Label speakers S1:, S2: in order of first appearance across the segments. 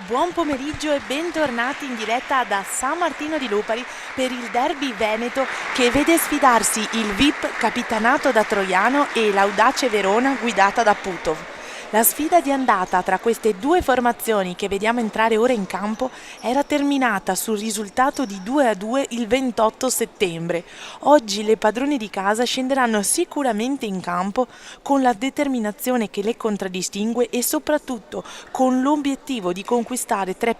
S1: Buon pomeriggio e bentornati in diretta da San Martino di Lupari per il derby veneto che vede sfidarsi il VIP capitanato da Troiano e l'Audace Verona guidata da Putov. La sfida di andata tra queste due formazioni che vediamo entrare ora in campo era terminata sul risultato di 2-2 il 28 settembre. Oggi le padrone di casa scenderanno sicuramente in campo con la determinazione che le contraddistingue e soprattutto con l'obiettivo di conquistare 3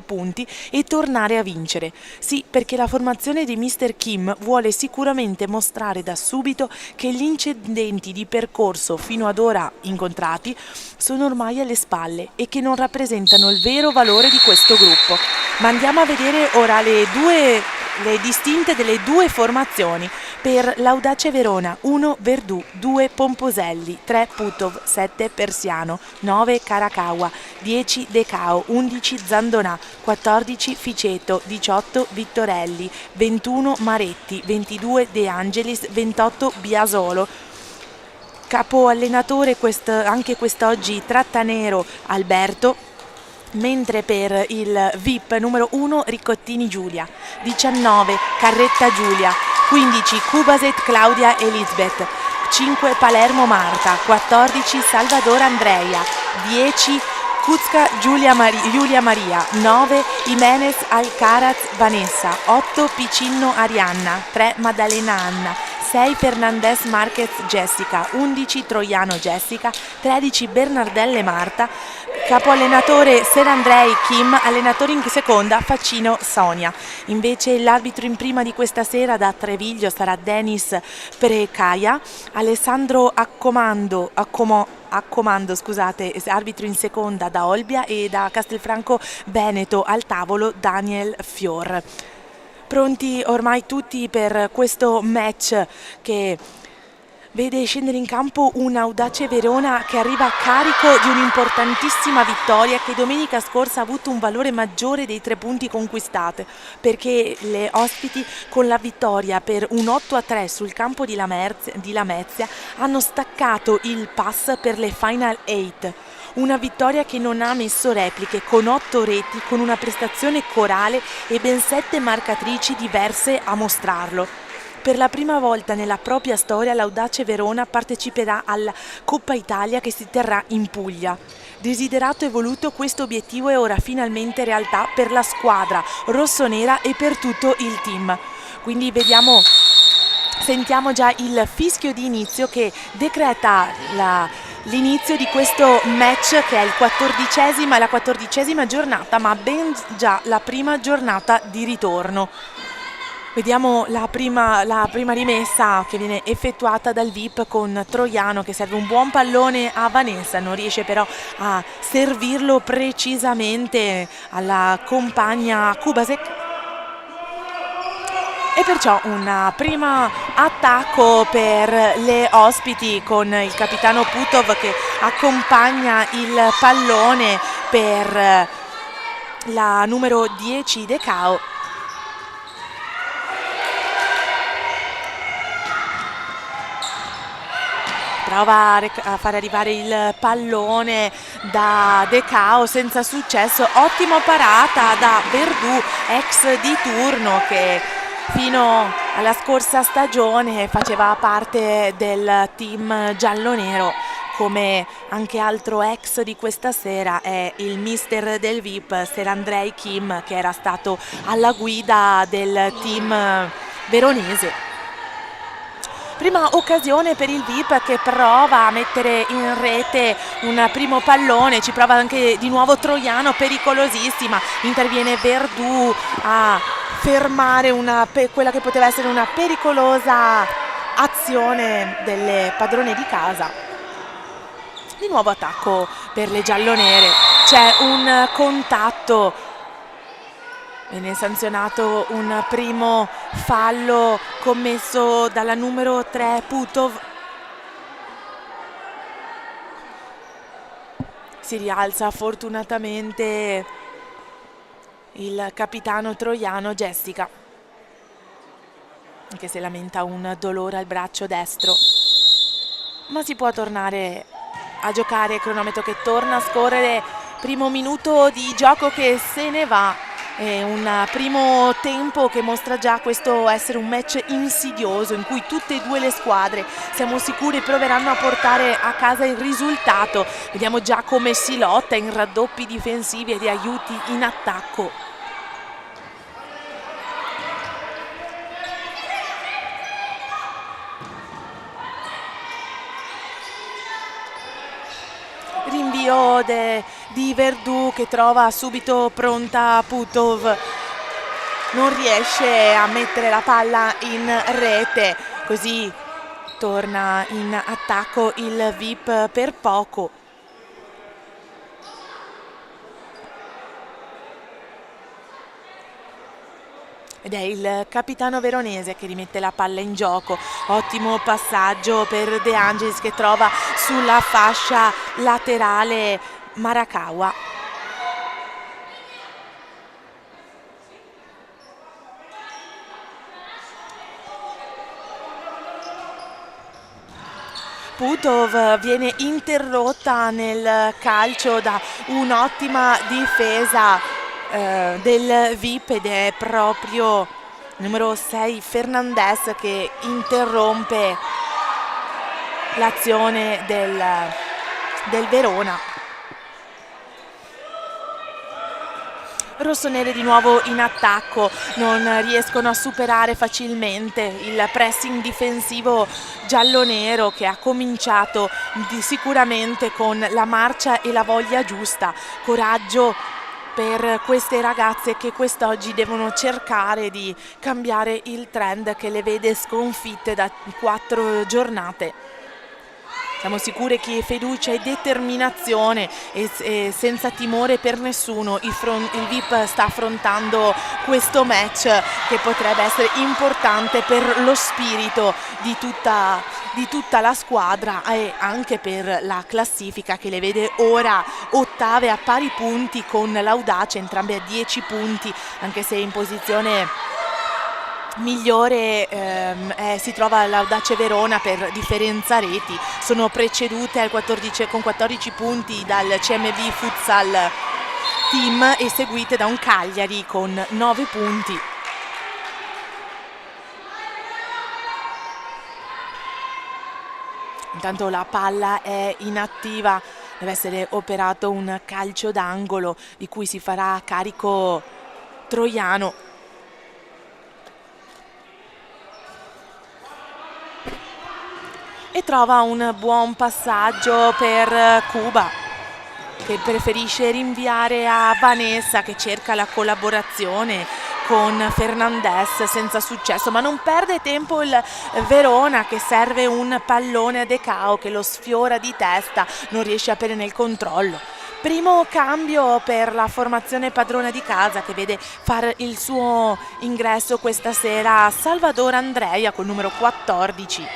S1: punti e tornare a vincere. Sì, perché la formazione di Mr. Kim vuole sicuramente mostrare da subito che gli incidenti di percorso fino ad ora incontrati sono ormai alle spalle e che non rappresentano il vero valore di questo gruppo. Ma andiamo a vedere ora le distinte delle due formazioni. Per l'Audace Verona 1 Verdù, 2 Pomposelli, 3 Putov, 7 Persiano, 9 Caracalla, 10 Decao, 11 Zandonà, 14 Ficeto, 18 Vittorelli, 21 Maretti, 22 De Angelis, 28 Biasolo. Capo allenatore anche quest'oggi Trattanero Alberto, mentre per il VIP numero 1 Riccottini Giulia, 19 Carretta Giulia, 15 Cubaset Claudia Elisabeth, 5 Palermo Marta, 14 Salvador Andrea, 10 Kuzka Giulia Maria, 9 Jimenez Alcaraz Vanessa, 8 Picinno Arianna, 3 Maddalena Anna, 6 Fernandez Marquez Jessica, 11 Troiano Jessica, 13 Bernardelle Marta, capo allenatore Serandrei Kim, allenatore in seconda Faccino Sonia. Invece l'arbitro in prima di questa sera da Treviglio sarà Denis Precaia, Alessandro Accomando, arbitro in seconda da Olbia, e da Castelfranco Veneto al tavolo Daniel Fior. Pronti ormai tutti per questo match che vede scendere in campo un Audace Verona che arriva carico di un'importantissima vittoria che domenica scorsa ha avuto un valore maggiore dei 3 punti conquistati, perché le ospiti con la vittoria per un 8-3 sul campo di Lamezia hanno staccato il pass per le Final 8. Una vittoria che non ha messo repliche, con 8 reti, con una prestazione corale e ben 7 marcatrici diverse a mostrarlo. Per la prima volta nella propria storia l'Audace Verona parteciperà alla Coppa Italia che si terrà in Puglia. Desiderato e voluto, questo obiettivo è ora finalmente realtà per la squadra rossonera e per tutto il team. Quindi sentiamo già il fischio di inizio che decreta l'inizio di questo match, che è la 14ª giornata, ma ben già la prima giornata di ritorno. Vediamo la prima rimessa che viene effettuata dal VIP con Troiano che serve un buon pallone a Vanessa, non riesce però a servirlo precisamente alla compagna Kubasek. E perciò un primo attacco per le ospiti con il capitano Putov che accompagna il pallone per la numero 10 Decao. Prova a fare arrivare il pallone da Decao senza successo. Ottima parata da Verdù, ex di turno, che fino alla scorsa stagione faceva parte del team giallonero, come anche altro ex di questa sera è il mister del VIP Serandrei Kim, che era stato alla guida del team veronese. Prima occasione per il VIP che prova a mettere in rete un primo pallone, ci prova anche di nuovo Troiano, pericolosissima, interviene Verdù a fermare quella che poteva essere una pericolosa azione delle padrone di casa. Di nuovo attacco per le giallonere, c'è un contatto. Viene sanzionato un primo fallo commesso dalla numero 3 Putov. Si rialza fortunatamente il capitano troiano Jessica, che si lamenta un dolore al braccio destro, ma si può tornare a giocare. Cronometro che torna a scorrere Primo minuto di gioco che se ne va. È un primo tempo che mostra già questo essere un match insidioso in cui tutte e due le squadre, siamo sicuri, proveranno a portare a casa il risultato. Vediamo già come si lotta in raddoppi difensivi e di aiuti in attacco. Rinvio di Verdù che trova subito pronta Putov, non riesce a mettere la palla in rete, così torna in attacco il VIP per poco. Ed è il capitano veronese che rimette la palla in gioco. Ottimo passaggio per De Angelis che trova sulla fascia laterale Marakawa. Putov viene interrotta nel calcio da un'ottima difesa del VIP ed è proprio numero 6 Fernandez che interrompe l'azione del Verona. Rossonere di nuovo in attacco, non riescono a superare facilmente il pressing difensivo giallo-nero che ha cominciato sicuramente con la marcia e la voglia giusta. Coraggio per queste ragazze che quest'oggi devono cercare di cambiare il trend che le vede sconfitte da 4 giornate. Siamo sicuri che fiducia e determinazione e senza timore per nessuno il VIP sta affrontando questo match che potrebbe essere importante per lo spirito di tutta la squadra e anche per la classifica che le vede ora ottave a pari punti con l'Audace, entrambe a 10 punti, anche se in posizione migliore si trova l'Audace Verona per differenza reti. Sono precedute con 14 punti dal CMV Futsal Team e seguite da un Cagliari con 9 punti. Intanto la palla è inattiva, deve essere operato un calcio d'angolo di cui si farà carico Troiano. E trova un buon passaggio per Cuba che preferisce rinviare a Vanessa che cerca la collaborazione con Fernandez senza successo, ma non perde tempo il Verona che serve un pallone a De Cao che lo sfiora di testa, non riesce a prendere il controllo. Primo cambio per la formazione padrona di casa che vede fare il suo ingresso questa sera Salvador Andreia col numero 14.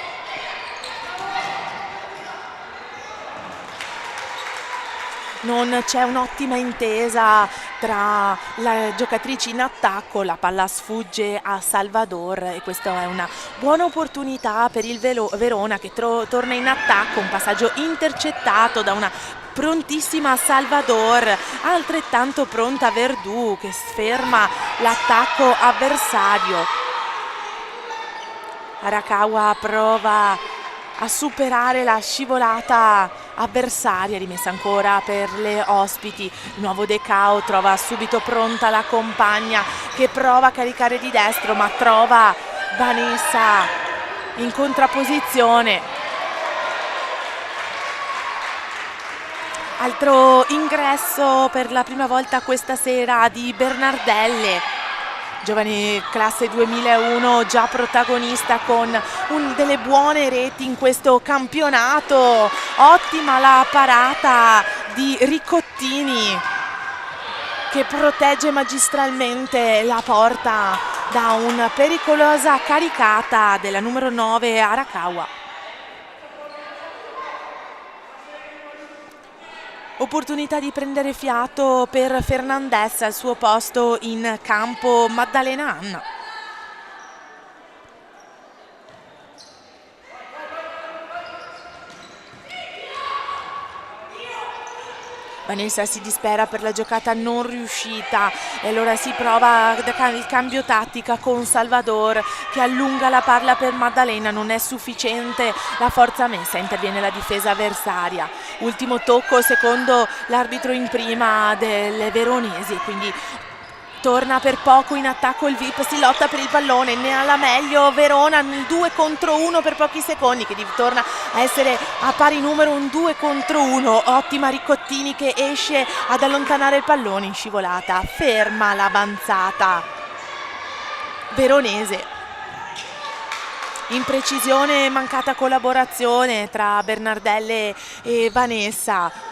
S1: Non c'è un'ottima intesa tra le giocatrici in attacco, la palla sfugge a Salvador e questa è una buona opportunità per il Verona che torna in attacco, un passaggio intercettato da una prontissima Salvador, altrettanto pronta Verdù che ferma l'attacco avversario. Arakawa prova a superare la scivolata avversaria, rimessa ancora per le ospiti. Il nuovo De Cao trova subito pronta la compagna che prova a caricare di destro ma trova Vanessa in contrapposizione. Altro ingresso per la prima volta questa sera di Bernardelle, giovane classe 2001, già protagonista con delle buone reti in questo campionato. Ottima la parata di Ricottini che protegge magistralmente la porta da una pericolosa caricata della numero 9 Arakawa. Opportunità di prendere fiato per Fernandez al suo posto in campo Maddalena Anna. Vanessa si dispera per la giocata non riuscita e allora si prova il cambio tattica con Salvador che allunga la palla per Maddalena, non è sufficiente la forza messa, interviene la difesa avversaria. Ultimo tocco secondo l'arbitro in prima delle veronesi, quindi torna per poco in attacco il VIP, si lotta per il pallone, ne ha la meglio Verona nel 2 contro 1 per pochi secondi, che torna a essere a pari numero, un 2 contro 1. Ottima Riccottini che esce ad allontanare il pallone in scivolata, ferma l'avanzata veronese. Imprecisione, mancata collaborazione tra Bernardelle e Vanessa.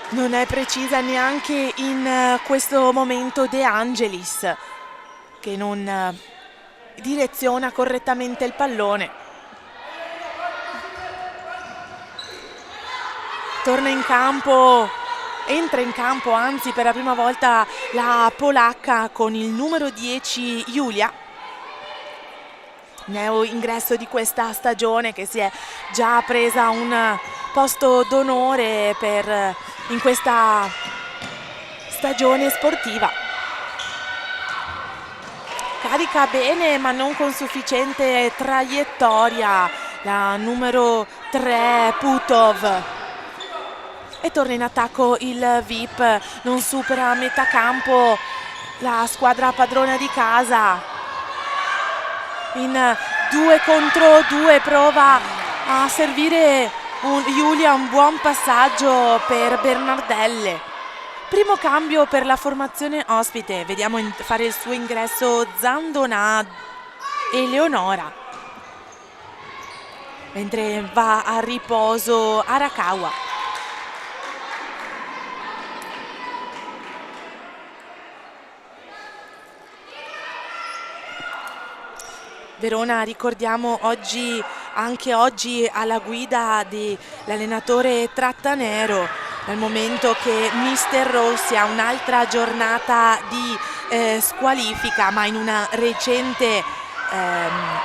S1: Non è precisa neanche in questo momento De Angelis, che non direziona correttamente il pallone. Torna in campo, entra in campo anzi per la prima volta la polacca con il numero 10 Julia. Neo ingresso di questa stagione, che si è già presa un posto d'onore in questa stagione sportiva. Carica bene ma non con sufficiente traiettoria la numero 3 Putov e torna in attacco il VIP, non supera a metà campo la squadra padrona di casa. In 2 contro 2 prova a servire Giulia, un buon passaggio per Bernardelle. Primo cambio per la formazione ospite, vediamo fare il suo ingresso Zandonà e Leonora, mentre va a riposo Arakawa. Verona, ricordiamo, anche oggi alla guida dell'allenatore Trattanero, dal momento che Mister Rossi ha un'altra giornata di squalifica, ma in una recente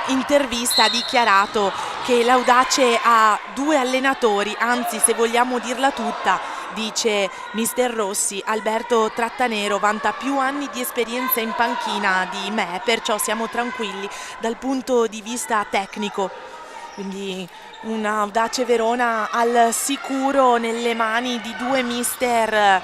S1: intervista ha dichiarato che l'Audace ha 2 allenatori, anzi, se vogliamo dirla tutta, dice Mister Rossi, Alberto Trattanero vanta più anni di esperienza in panchina di me, perciò siamo tranquilli dal punto di vista tecnico. Quindi un Audace Verona al sicuro nelle mani di 2 mister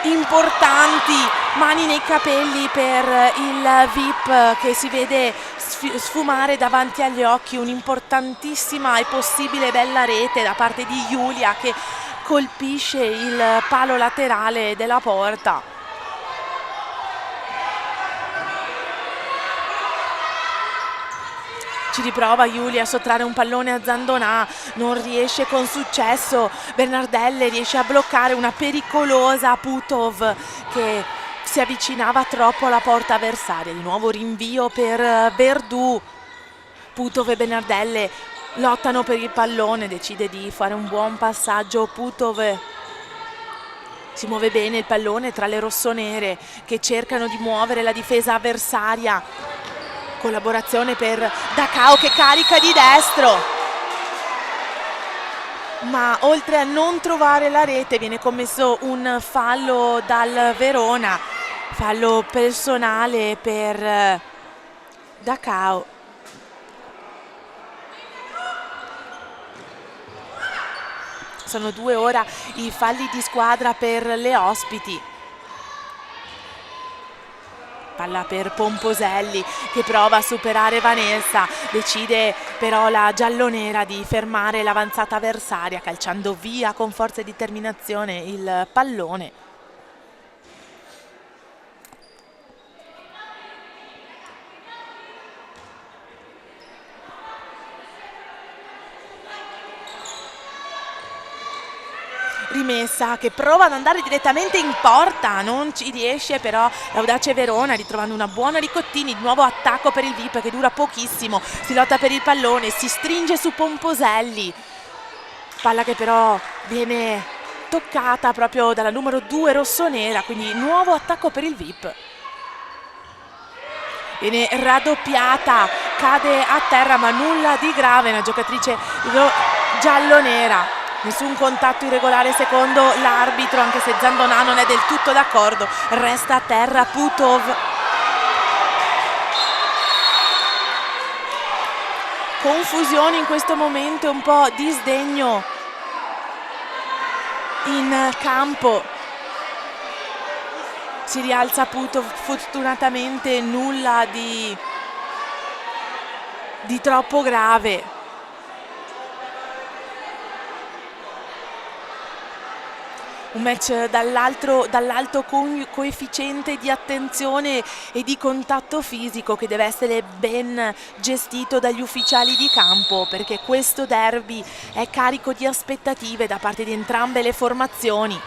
S1: importanti, mani nei capelli per il VIP che si vede sfumare davanti agli occhi un'importantissima e possibile bella rete da parte di Giulia che colpisce il palo laterale della porta. Ci riprova Giulia a sottrarre un pallone a Zandonà, non riesce con successo. Bernardelle riesce a bloccare una pericolosa Putov che si avvicinava troppo alla porta avversaria. Di nuovo rinvio per Verdù. Putov e Bernardelle lottano per il pallone, decide di fare un buon passaggio Putov. Si muove bene il pallone tra le rossonere che cercano di muovere la difesa avversaria. Collaborazione per Dacao che carica di destro, ma oltre a non trovare la rete viene commesso un fallo dal Verona, fallo personale per Dacao. Sono 2 ora i falli di squadra per le ospiti. Palla per Pomposelli che prova a superare Vanessa, decide però la giallonera di fermare l'avanzata avversaria calciando via con forza e determinazione il pallone. Rimessa che prova ad andare direttamente in porta, non ci riesce però l'Audace Verona, ritrovando una buona Riccottini. Di nuovo attacco per il VIP che dura pochissimo, si lotta per il pallone, si stringe su Pomposelli, palla che però viene toccata proprio dalla numero 2 rossonera, quindi nuovo attacco per il VIP. Viene raddoppiata, cade a terra ma nulla di grave, una giocatrice giallonera. Nessun contatto irregolare secondo l'arbitro, anche se Zandonà non è del tutto d'accordo. Resta a terra Putov. Confusione in questo momento, un po' di sdegno in campo. Si rialza Putov, fortunatamente nulla di troppo grave. Un match dall'alto coefficiente di attenzione e di contatto fisico che deve essere ben gestito dagli ufficiali di campo, perché questo derby è carico di aspettative da parte di entrambe le formazioni.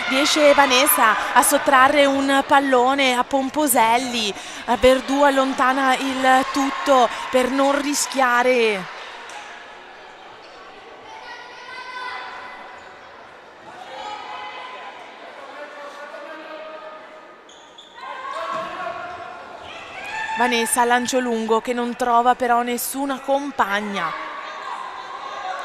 S1: Riesce Vanessa a sottrarre un pallone a Pomposelli, Verdù allontana il tutto per non rischiare Vanessa, lancio lungo che non trova però nessuna compagna.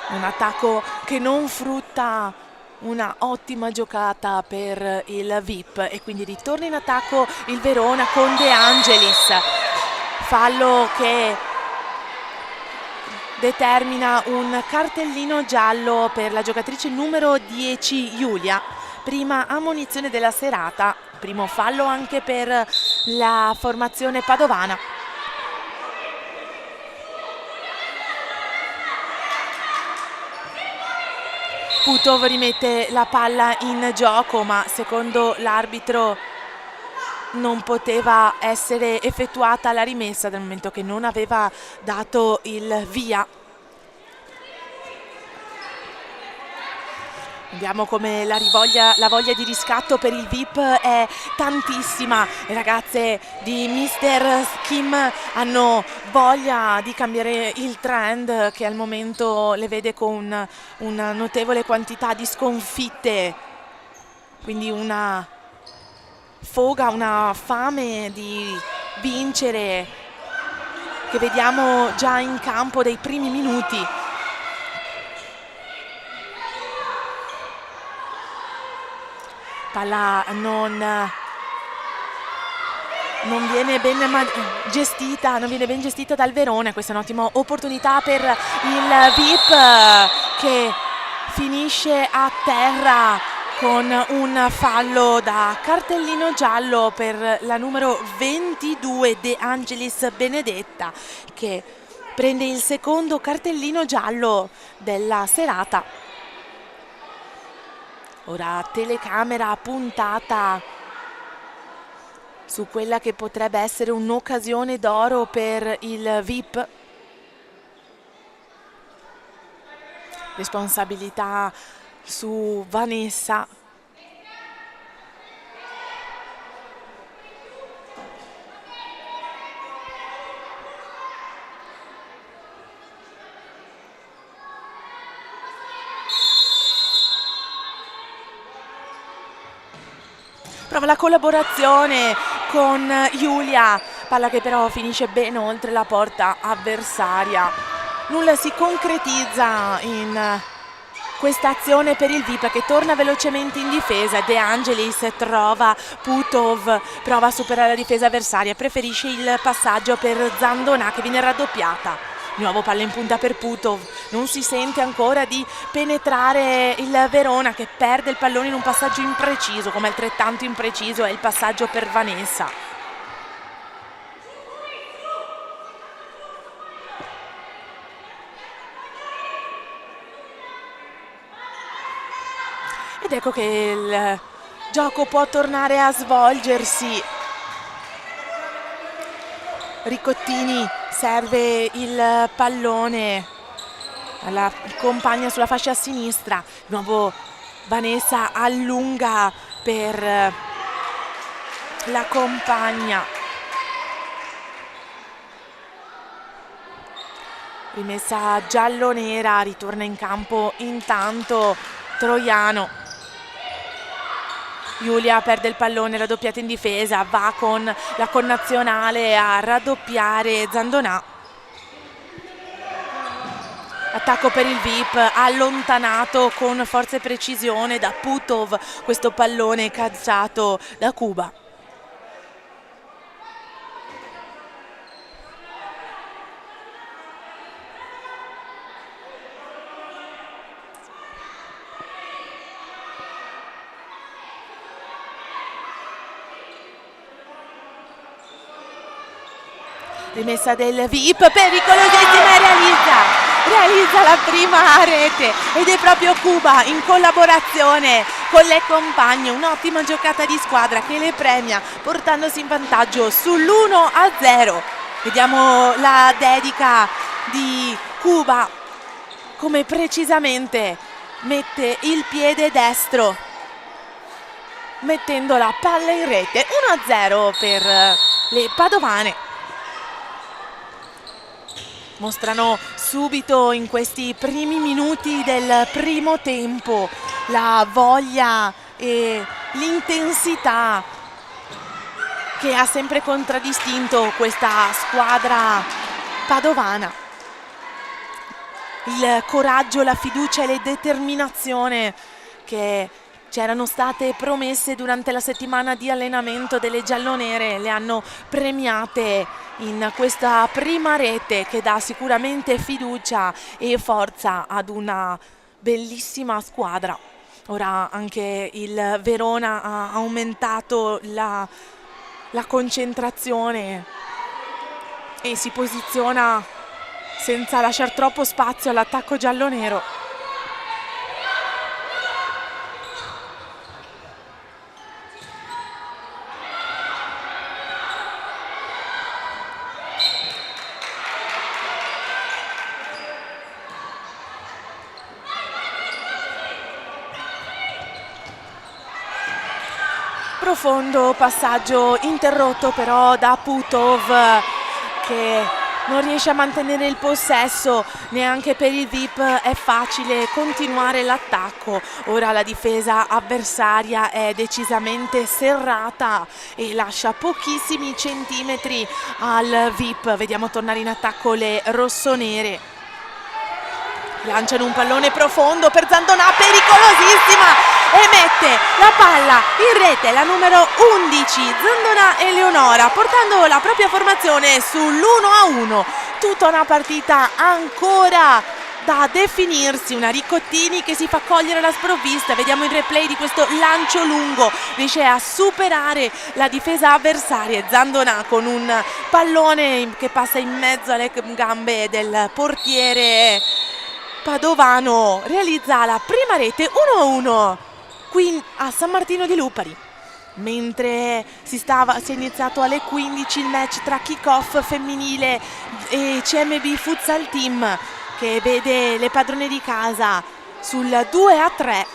S1: Un attacco che non frutta una ottima giocata per il VIP e quindi ritorna in attacco il Verona con De Angelis. Fallo che determina un cartellino giallo per la giocatrice numero 10 Giulia. Prima ammonizione della serata, primo fallo anche per la formazione padovana. Putov rimette la palla in gioco, ma secondo l'arbitro non poteva essere effettuata la rimessa dal momento che non aveva dato il via. Vediamo come la voglia di riscatto per il VIP è tantissima. Le ragazze di Mister Kim hanno voglia di cambiare il trend che al momento le vede con una notevole quantità di sconfitte. Quindi una foga, una fame di vincere che vediamo già in campo dai primi minuti. Palla non viene ben gestita dal Verona. Questa è un'ottima opportunità per il VIP che finisce a terra con un fallo da cartellino giallo per la numero 22 De Angelis Benedetta, che prende il secondo cartellino giallo della serata. Ora telecamera puntata su quella che potrebbe essere un'occasione d'oro per il VIP. Responsabilità su Vanessa. Prova la collaborazione con Giulia, palla che però finisce ben oltre la porta avversaria. Nulla si concretizza in questa azione per il VIP che torna velocemente in difesa. De Angelis trova Putov, prova a superare la difesa avversaria, preferisce il passaggio per Zandonà che viene raddoppiata. Nuovo palla in punta per Putov, non si sente ancora di penetrare il Verona che perde il pallone in un passaggio impreciso, come altrettanto impreciso è il passaggio per Vanessa. Ed ecco che il gioco può tornare a svolgersi. Ricottini serve il pallone alla compagna sulla fascia a sinistra. Di nuovo Vanessa allunga per la compagna. Rimessa giallo-nera, ritorna in campo intanto Troiano. Giulia perde il pallone, raddoppiata in difesa, va con la connazionale a raddoppiare Zandonà. Attacco per il VIP, allontanato con forza e precisione da Putov, questo pallone calciato da Kuba. Rimessa del VIP, pericolosissima, e realizza la prima rete, ed è proprio Kuba in collaborazione con le compagne, un'ottima giocata di squadra che le premia portandosi in vantaggio sull'1-0. Vediamo la dedica di Kuba, come precisamente mette il piede destro mettendo la palla in rete. 1-0 per le padovane. Mostrano subito in questi primi minuti del primo tempo la voglia e l'intensità che ha sempre contraddistinto questa squadra padovana. Il coraggio, la fiducia e la determinazione che c'erano state promesse durante la settimana di allenamento delle giallonere le hanno premiate in questa prima rete, che dà sicuramente fiducia e forza ad una bellissima squadra. Ora anche il Verona ha aumentato la concentrazione e si posiziona senza lasciare troppo spazio all'attacco giallonero. Profondo passaggio interrotto però da Putov, che non riesce a mantenere il possesso. Neanche per il VIP è facile continuare l'attacco. Ora la difesa avversaria è decisamente serrata e lascia pochissimi centimetri al VIP. Vediamo tornare in attacco le rossonere. Lanciano un pallone profondo per Zandonà, pericolosissima, e mette la palla in rete la numero 11 Zandonà Eleonora, portando la propria formazione sull'1-1. Tutta una partita ancora da definirsi, una Ricottini che si fa cogliere alla sprovvista. Vediamo il replay di questo lancio lungo, riesce a superare la difesa avversaria. Zandonà con un pallone che passa in mezzo alle gambe del portiere padovano realizza la prima rete. 1-1 qui a San Martino di Lupari. Mentre si è iniziato alle 15 il match tra Kick-Off femminile e CMB Futsal Team, che vede le padrone di casa sul 2-3.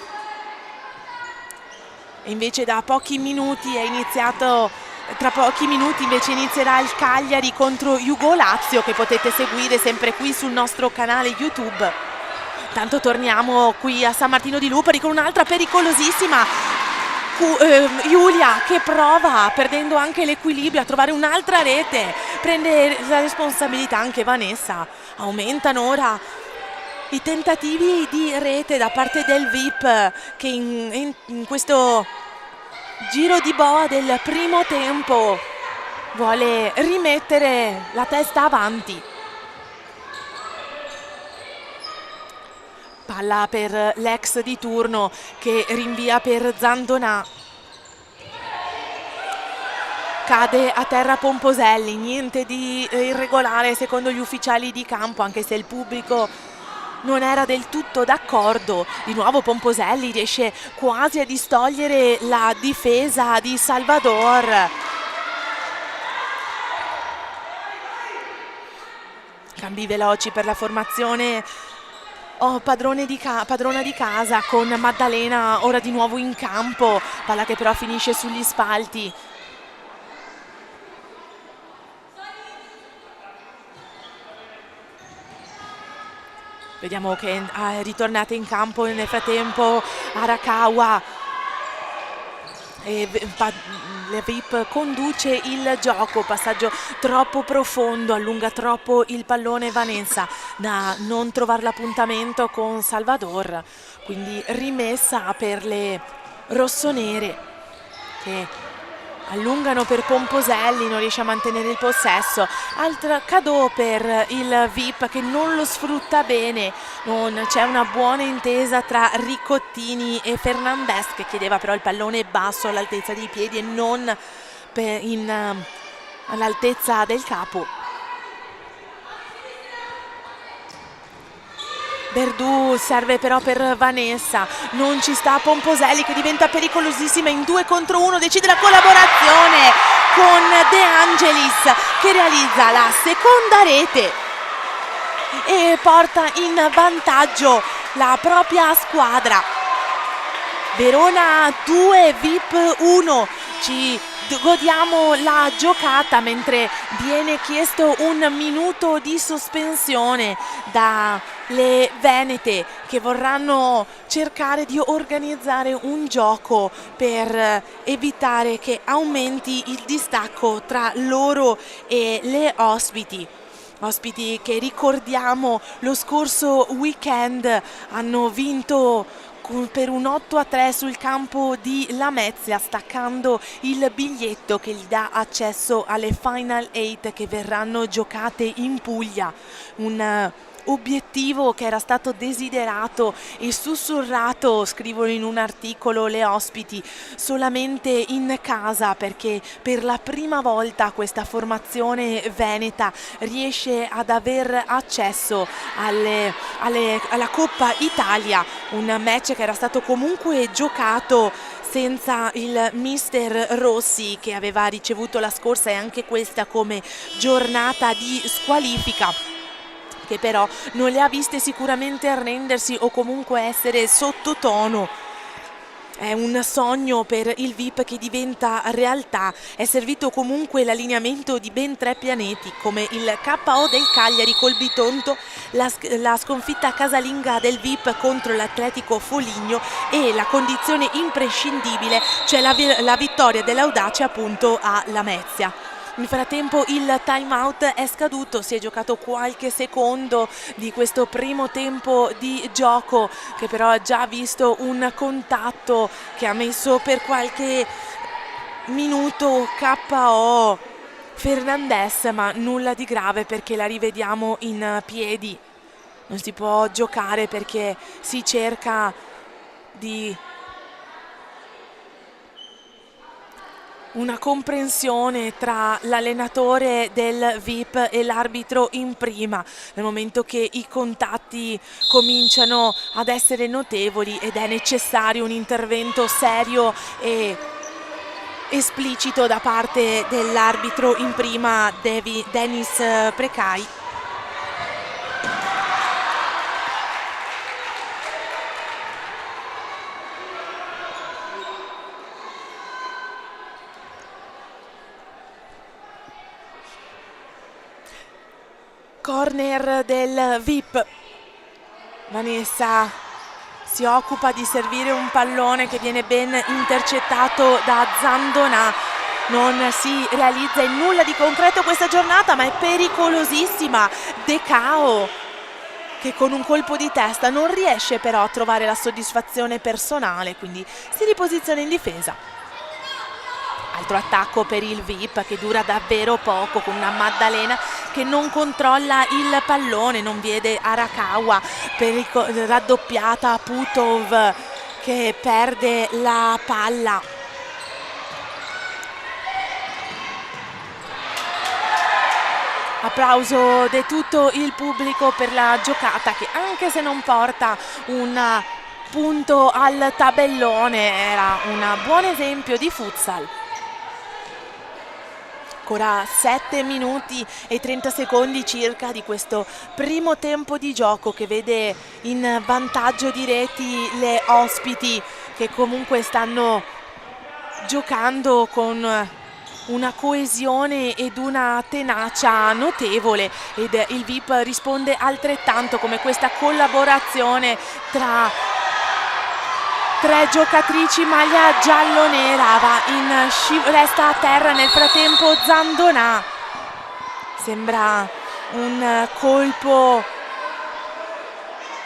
S1: E invece da pochi minuti è iniziato, tra pochi minuti invece inizierà il Cagliari contro Jugo Lazio, che potete seguire sempre qui sul nostro canale YouTube. Tanto torniamo qui a San Martino di Lupari con un'altra pericolosissima Giulia, che prova, perdendo anche l'equilibrio, a trovare un'altra rete. Prende la responsabilità anche Vanessa. Aumentano ora i tentativi di rete da parte del VIP, che in questo giro di boa del primo tempo vuole rimettere la testa avanti. Palla per l'ex di turno che rinvia per Zandonà. Cade a terra Pomposelli, niente di irregolare secondo gli ufficiali di campo, anche se il pubblico non era del tutto d'accordo. Di nuovo Pomposelli riesce quasi a distogliere la difesa di Salvador. Cambi veloci per la formazione padrona di casa, con Maddalena ora di nuovo in campo. Palla che però finisce sugli spalti. Vediamo che è ritornata in campo nel frattempo Arakawa. La VIP conduce il gioco, passaggio troppo profondo, allunga troppo il pallone Vanessa da non trovare l'appuntamento con Salvador, quindi rimessa per le rossonere che allungano per Pomposelli, non riesce a mantenere il possesso. Altro cadeau per il VIP che non lo sfrutta bene. Non c'è una buona intesa tra Ricottini e Fernandez, che chiedeva però il pallone basso all'altezza dei piedi e non all'altezza del capo. Verdù serve però per Vanessa, non ci sta Pomposelli che diventa pericolosissima in 2 contro 1, decide la collaborazione con De Angelis che realizza la seconda rete e porta in vantaggio la propria squadra. Verona 2, VIP 1, ci godiamo la giocata mentre viene chiesto un minuto di sospensione dalle venete che vorranno cercare di organizzare un gioco per evitare che aumenti il distacco tra loro e le ospiti che ricordiamo lo scorso weekend hanno vinto per un 8-3 sul campo di Lamezia, staccando il biglietto che gli dà accesso alle Final 8 che verranno giocate in Puglia. Un obiettivo che era stato desiderato e sussurrato, scrivono in un articolo le ospiti, solamente in casa, perché per la prima volta questa formazione veneta riesce ad aver accesso alla Coppa Italia, un match che era stato comunque giocato senza il mister Rossi, che aveva ricevuto la scorsa e anche questa come giornata di squalifica, che però non le ha viste sicuramente arrendersi o comunque essere sottotono. È un sogno per il VIP che diventa realtà. È servito comunque l'allineamento di ben 3 pianeti, come il KO del Cagliari col Bitonto, la sconfitta casalinga del VIP contro l'Atletico Foligno e la condizione imprescindibile, cioè la vittoria dell'Audace appunto a Lamezia. Nel frattempo il time out è scaduto, si è giocato qualche secondo di questo primo tempo di gioco, che però ha già visto un contatto che ha messo per qualche minuto KO Fernandez, ma nulla di grave perché la rivediamo in piedi. Non si può giocare perché si cerca di una comprensione tra l'allenatore del VIP e l'arbitro in prima, nel momento che i contatti cominciano ad essere notevoli ed è necessario un intervento serio e esplicito da parte dell'arbitro in prima, Denis Precai. Corner del VIP. Vanessa si occupa di servire un pallone che viene ben intercettato da Zandonà. Non si realizza in nulla di concreto questa giornata, ma è pericolosissima. Decao, che con un colpo di testa non riesce però a trovare la soddisfazione personale, quindi si riposiziona in difesa. Altro attacco per il VIP che dura davvero poco, con una Maddalena che non controlla il pallone, non vede Arakawa, raddoppiata Putov che perde la palla. Applauso di tutto il pubblico per la giocata che, anche se non porta un punto al tabellone, era un buon esempio di futsal. Ancora 7 minuti e 30 secondi circa di questo primo tempo di gioco che vede in vantaggio di reti le ospiti, che comunque stanno giocando con una coesione ed una tenacia notevole, ed il VIP risponde altrettanto, come questa collaborazione tra 3 giocatrici maglia giallo-nera, resta a terra nel frattempo Zandonà. Sembra un colpo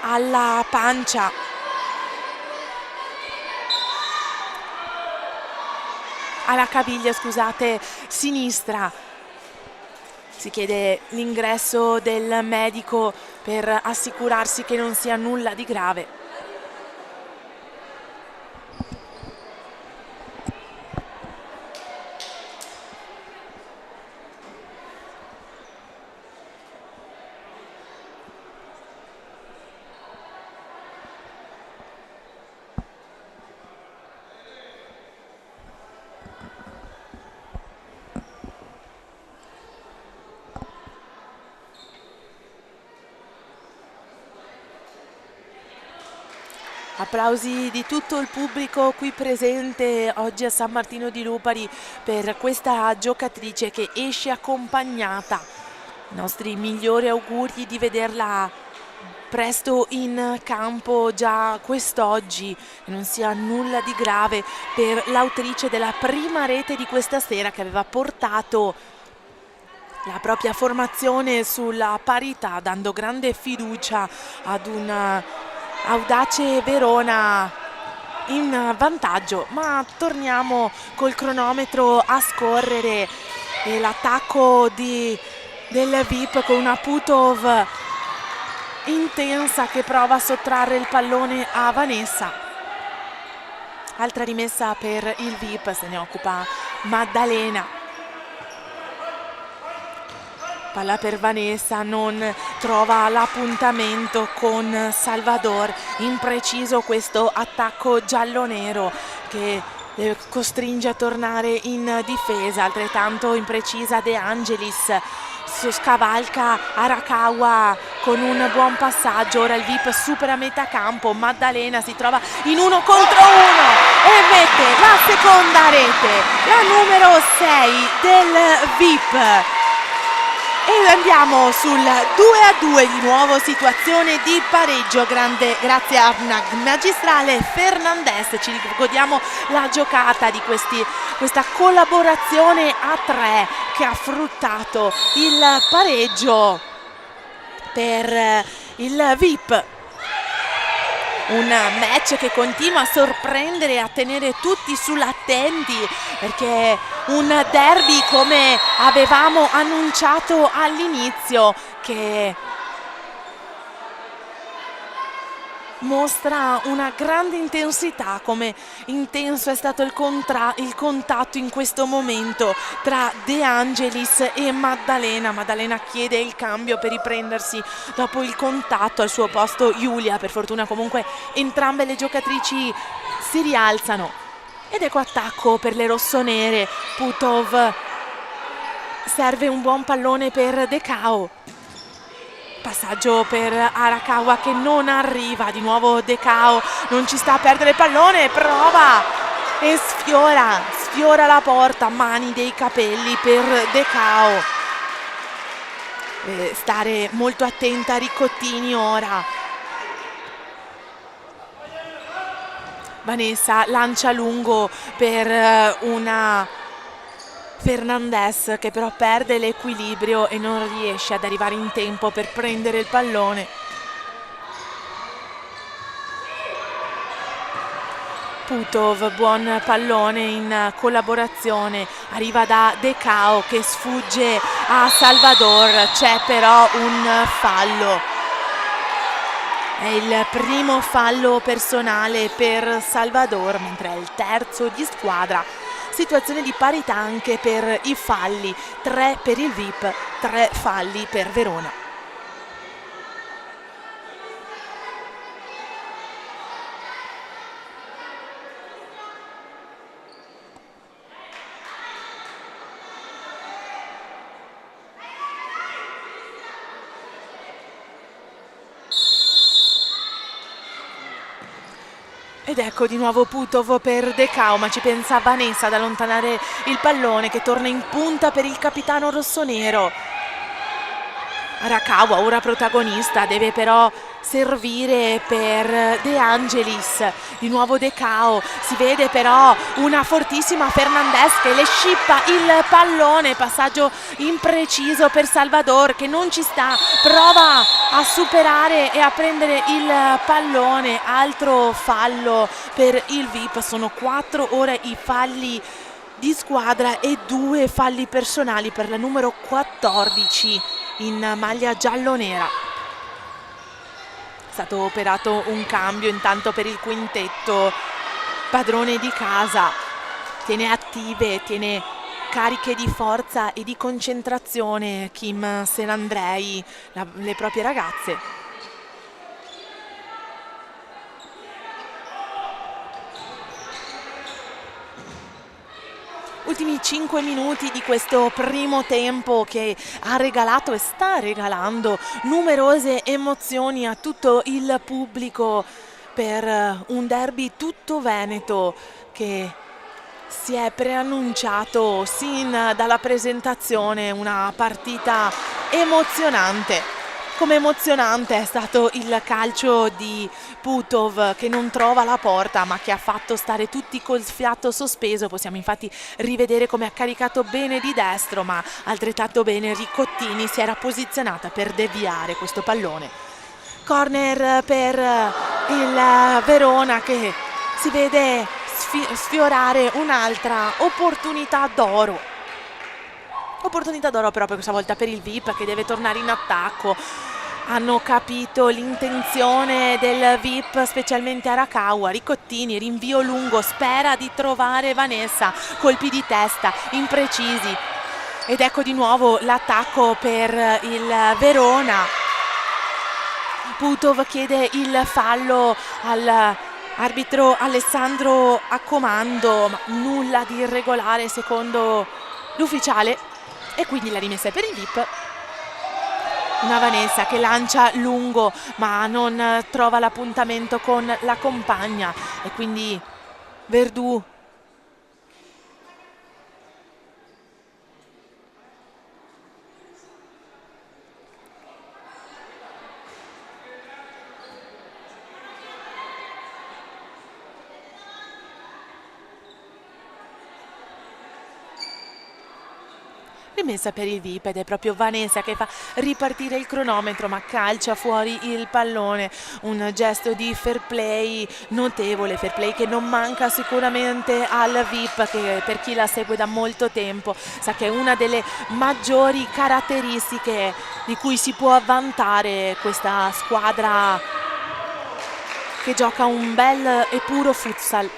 S1: alla pancia. Alla caviglia, scusate, sinistra. Si chiede l'ingresso del medico per assicurarsi che non sia nulla di grave. Applausi di tutto il pubblico qui presente oggi a San Martino di Lupari per questa giocatrice che esce accompagnata. I nostri migliori auguri di vederla presto in campo già quest'oggi, che non sia nulla di grave per l'autrice della prima rete di questa sera, che aveva portato la propria formazione sulla parità, dando grande fiducia ad un Audace Verona in vantaggio. Ma torniamo col cronometro a scorrere e l'attacco del VIP con una Putov intensa che prova a sottrarre il pallone a Vanessa. Altra rimessa per il VIP, se ne occupa Maddalena. Palla per Vanessa, non trova l'appuntamento con Salvador. Impreciso questo attacco giallo-nero che costringe a tornare in difesa. Altrettanto imprecisa De Angelis. Scavalca Arakawa con un buon passaggio. Ora il VIP supera metà campo. Maddalena si trova in 1 contro 1 e mette la seconda rete, la numero 6 del VIP. E andiamo sul 2-2 di nuovo, situazione di pareggio grazie a una magistrale Fernandez. Ci godiamo la giocata di questa collaborazione a 3 che ha fruttato il pareggio per il VIP. Un match che continua a sorprendere e a tenere tutti sull'attenti, perché un derby, come avevamo annunciato all'inizio, che mostra una grande intensità, come intenso è stato il contatto in questo momento tra De Angelis e Maddalena. Maddalena chiede il cambio per riprendersi dopo il contatto, al suo posto Giulia. Per fortuna comunque entrambe le giocatrici si rialzano ed ecco attacco per le rossonere. Putov serve un buon pallone per Decao. Passaggio per Arakawa che non arriva, di nuovo Decao non ci sta a perdere il pallone, prova e sfiora la porta, mani dei capelli per Decao. Stare molto attenta Ricottini ora. Vanessa lancia lungo per una Fernandez che però perde l'equilibrio e non riesce ad arrivare in tempo per prendere il pallone. Putov, buon pallone in collaborazione, arriva da Decao che sfugge a Salvador, c'è però un fallo. È il primo fallo personale per Salvador, mentre è il terzo di squadra. Situazione di parità anche per i falli, 3 per il VIP, 3 falli per Verona. Ed ecco di nuovo Putov per Decao, ma ci pensa Vanessa ad allontanare il pallone che torna in punta per il capitano rossonero. Arakawa, ora protagonista, deve però servire per De Angelis, di nuovo De Cao, si vede però una fortissima Fernandez che le scippa il pallone, passaggio impreciso per Salvador che non ci sta, prova a superare e a prendere il pallone, altro fallo per il VIP. Sono 4 ore i falli di squadra e 2 falli personali per la numero 14 in maglia giallo-nera. È stato operato un cambio intanto per il quintetto padrone di casa, tiene attive, tiene cariche di forza e di concentrazione Kim Senandrei, le proprie ragazze. Ultimi 5 minuti di questo primo tempo che ha regalato e sta regalando numerose emozioni a tutto il pubblico per un derby tutto veneto che si è preannunciato sin dalla presentazione una partita emozionante. Come emozionante è stato il calcio di Putov che non trova la porta ma che ha fatto stare tutti col fiato sospeso. Possiamo infatti rivedere come ha caricato bene di destro, ma altrettanto bene Ricottini si era posizionata per deviare questo pallone. Corner per il Verona che si vede sfiorare un'altra opportunità d'oro. Opportunità d'oro però questa volta per il VIP che deve tornare in attacco. Hanno capito l'intenzione del VIP, specialmente Arakawa. Ricottini, rinvio lungo, spera di trovare Vanessa, colpi di testa imprecisi. Ed ecco di nuovo l'attacco per il Verona. Putov chiede il fallo all'arbitro Alessandro Accomando, ma nulla di irregolare secondo l'ufficiale. E quindi la rimessa è per il VIP. Una Vanessa che lancia lungo ma non trova l'appuntamento con la compagna e quindi Verdù rimessa per il VIP ed è proprio Vanessa che fa ripartire il cronometro ma calcia fuori il pallone. Un gesto di fair play notevole, fair play che non manca sicuramente al VIP, che per chi la segue da molto tempo sa che è una delle maggiori caratteristiche di cui si può vantare questa squadra che gioca un bel e puro futsal.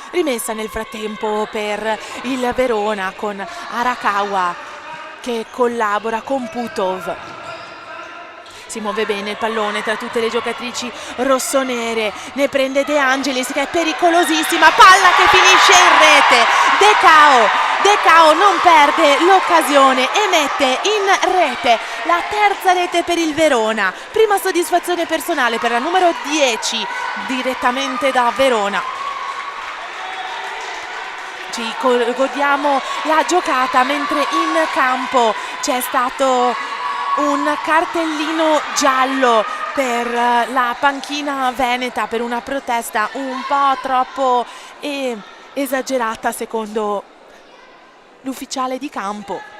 S1: Rimessa nel frattempo per il Verona con Arakawa che collabora con Putov. Si muove bene il pallone tra tutte le giocatrici rossonere, ne prende De Angelis che è pericolosissima, palla che finisce in rete. De Cao non perde l'occasione e mette in rete la terza rete per il Verona. Prima soddisfazione personale per la numero 10 direttamente da Verona. Ci godiamo la giocata mentre in campo c'è stato un cartellino giallo per la panchina veneta per una protesta un po' troppo esagerata secondo l'ufficiale di campo.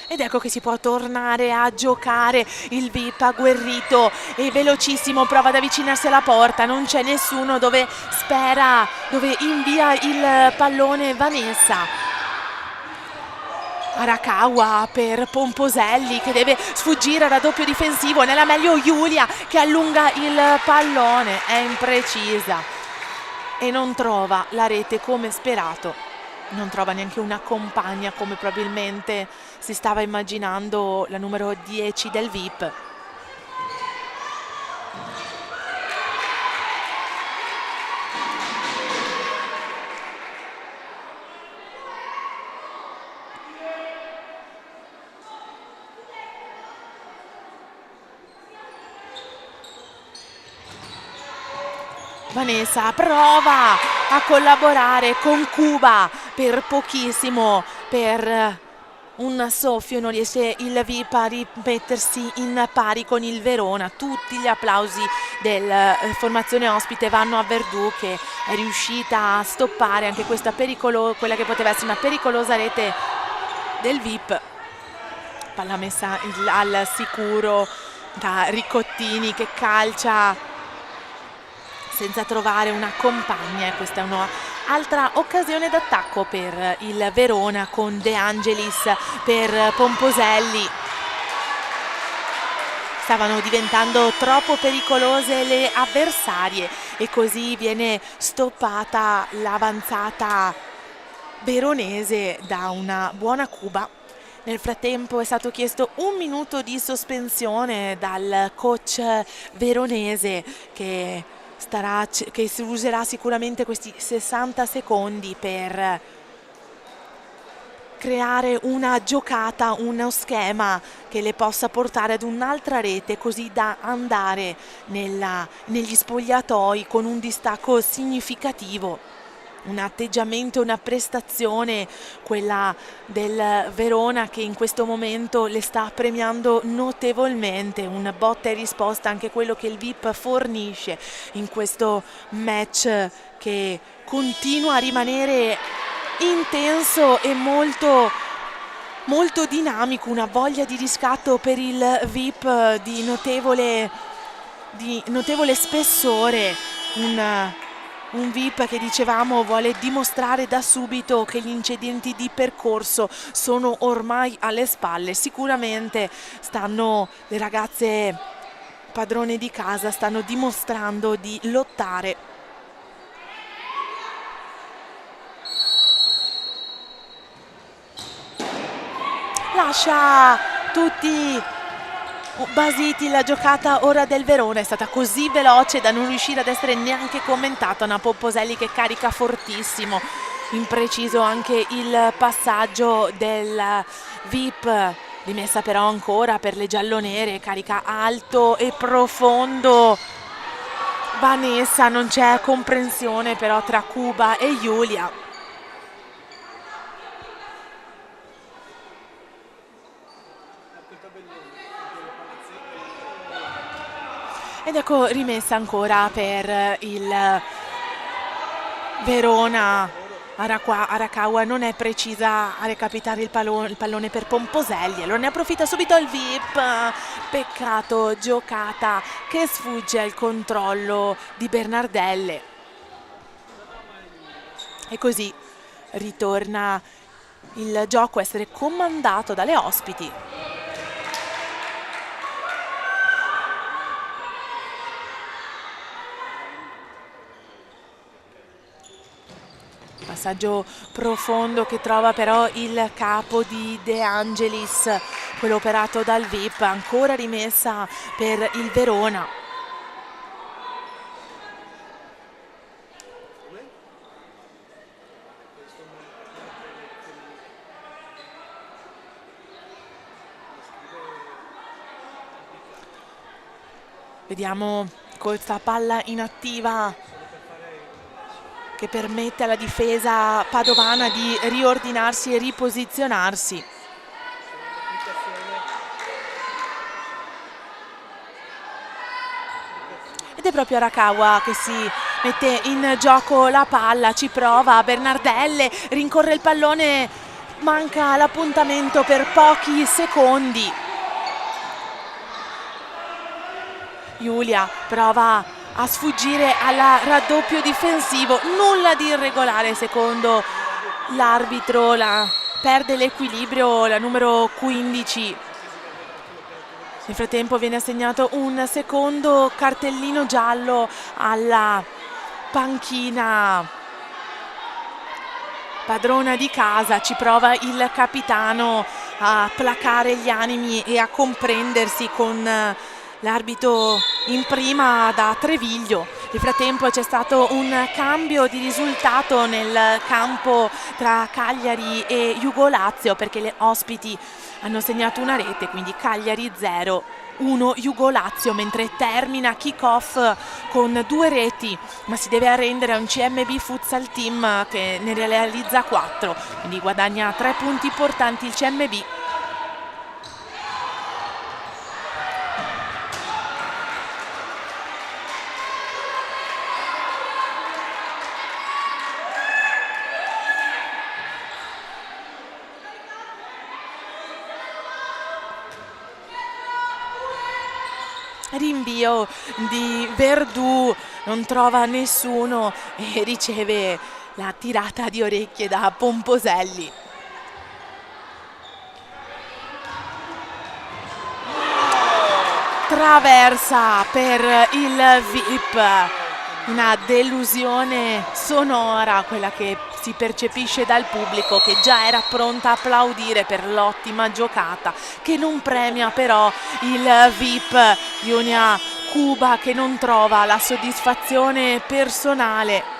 S1: Ed ecco che si può tornare a giocare. Il VIP agguerrito e velocissimo prova ad avvicinarsi alla porta, non c'è nessuno, dove spera, dove invia il pallone Vanessa. Arakawa per Pomposelli che deve sfuggire al raddoppio difensivo, nella meglio Giulia che allunga il pallone, è imprecisa e non trova la rete come sperato. Non trova neanche una compagna come probabilmente si stava immaginando la numero 10 del VIP. Vanessa prova a collaborare con Cuba per pochissimo, per un soffio non riesce il VIP a rimettersi in pari con il Verona. Tutti gli applausi della formazione ospite vanno a Verdù, che è riuscita a stoppare anche questa quella che poteva essere una pericolosa rete del VIP. Palla messa al sicuro da Ricottini, che calcia senza trovare una compagna. Questa è un'altra occasione d'attacco per il Verona, con De Angelis per Pomposelli. Stavano diventando troppo pericolose le avversarie e così viene stoppata l'avanzata veronese da una buona Cuba. Nel frattempo è stato chiesto 1 minuto di sospensione dal coach veronese, che si userà sicuramente questi 60 secondi per creare una giocata, uno schema che le possa portare ad un'altra rete, così da andare negli spogliatoi con un distacco significativo. Un atteggiamento, una prestazione, quella del Verona, che in questo momento le sta premiando notevolmente. Un botta e risposta, anche quello che il VIP fornisce in questo match, che continua a rimanere intenso e molto dinamico. Una voglia di riscatto per il VIP di notevole spessore. Un VIP che, dicevamo, vuole dimostrare da subito che gli incidenti di percorso sono ormai alle spalle. Sicuramente le ragazze padrone di casa stanno dimostrando di lottare. Lascia tutti basiti la giocata ora del Verona. È stata così veloce da non riuscire ad essere neanche commentata. Una Pomposelli che carica fortissimo, impreciso anche il passaggio del VIP, rimessa però ancora per le giallonere, carica alto e profondo Vanessa. Non c'è comprensione però tra Cuba e Giulia. Ed ecco rimessa ancora per il Verona. Arakawa non è precisa a recapitare il pallone per Pomposelli, allora ne approfitta subito il VIP. Peccato, giocata che sfugge al controllo di Bernardelle. E così ritorna il gioco a essere comandato dalle ospiti. Passaggio profondo che trova però il capo di De Angelis, quello operato dal VIP. Ancora rimessa per il Verona. Vediamo questa palla inattiva che permette alla difesa padovana di riordinarsi e riposizionarsi. Ed è proprio Arakawa che si mette in gioco la palla, ci prova Bernardelle, rincorre il pallone, manca l'appuntamento per pochi secondi. Giulia prova a sfuggire al raddoppio difensivo, nulla di irregolare secondo l'arbitro, perde l'equilibrio la numero 15. Nel frattempo viene assegnato un secondo cartellino giallo alla panchina padrona di casa. Ci prova il capitano a placare gli animi e a comprendersi con l'arbitro in prima da Treviglio. Nel frattempo c'è stato un cambio di risultato nel campo tra Cagliari e Jugolazio, perché le ospiti hanno segnato una rete, quindi Cagliari 0, 1 Jugo-Lazio, mentre termina kick-off con 2 reti, ma si deve arrendere a un CMB Futsal Team che ne realizza 4, quindi guadagna 3 punti importanti il CMB. Rinvio di Verdù, non trova nessuno e riceve la tirata di orecchie da Pomposelli. Traversa per il VIP, una delusione sonora quella che si percepisce dal pubblico, che già era pronta a applaudire per l'ottima giocata, che non premia però il VIP di Unia Cuba, che non trova la soddisfazione personale.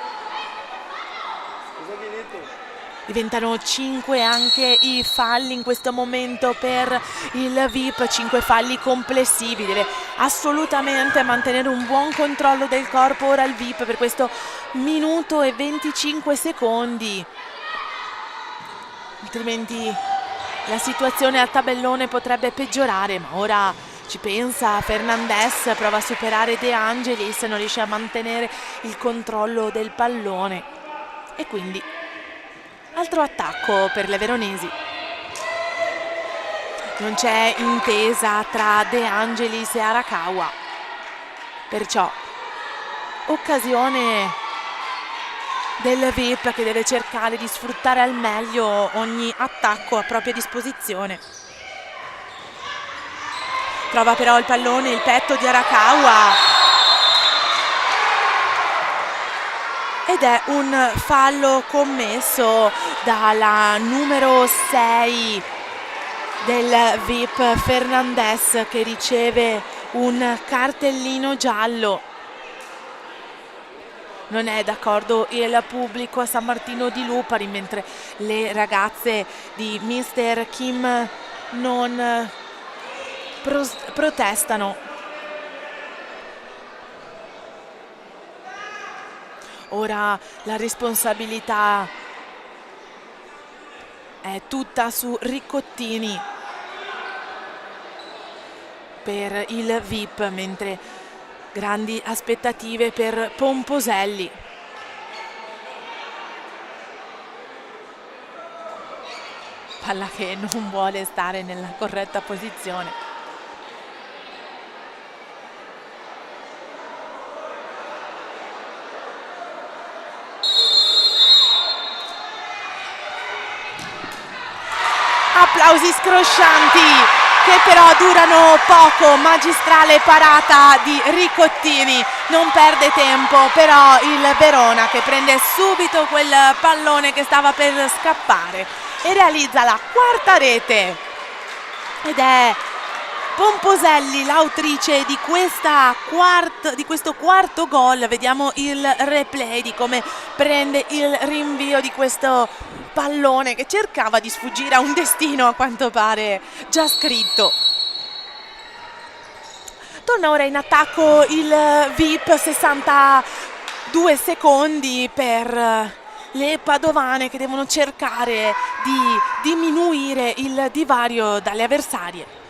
S1: Diventano 5 anche i falli in questo momento per il VIP, 5 falli complessivi. Deve assolutamente mantenere un buon controllo del corpo ora il VIP per questo minuto e 25 secondi. Altrimenti la situazione al tabellone potrebbe peggiorare, ma ora ci pensa Fernandez, prova a superare De Angelis, non riesce a mantenere il controllo del pallone e quindi altro attacco per le veronesi. Non c'è intesa tra De Angelis e Arakawa, perciò occasione del VIP che deve cercare di sfruttare al meglio ogni attacco a propria disposizione. Trova però il pallone, il petto di Arakawa, ed è un fallo commesso dalla numero 6 del VIP Fernandez, che riceve un cartellino giallo. Non è d'accordo il pubblico a San Martino di Lupari, mentre le ragazze di Mr. Kim non protestano. Ora la responsabilità è tutta su Riccottini per il VIP, mentre grandi aspettative per Pomposelli. Palla che non vuole stare nella corretta posizione. Applausi scroscianti che però durano poco. Magistrale parata di Riccottini, non perde tempo però il Verona, che prende subito quel pallone che stava per scappare e realizza la quarta rete, ed è Pomposelli l'autrice di questo quarto gol. Vediamo il replay di come prende il rinvio di questo pallone che cercava di sfuggire a un destino a quanto pare già scritto. Torna ora in attacco il VIP, 62 secondi per le padovane, che devono cercare di diminuire il divario dalle avversarie.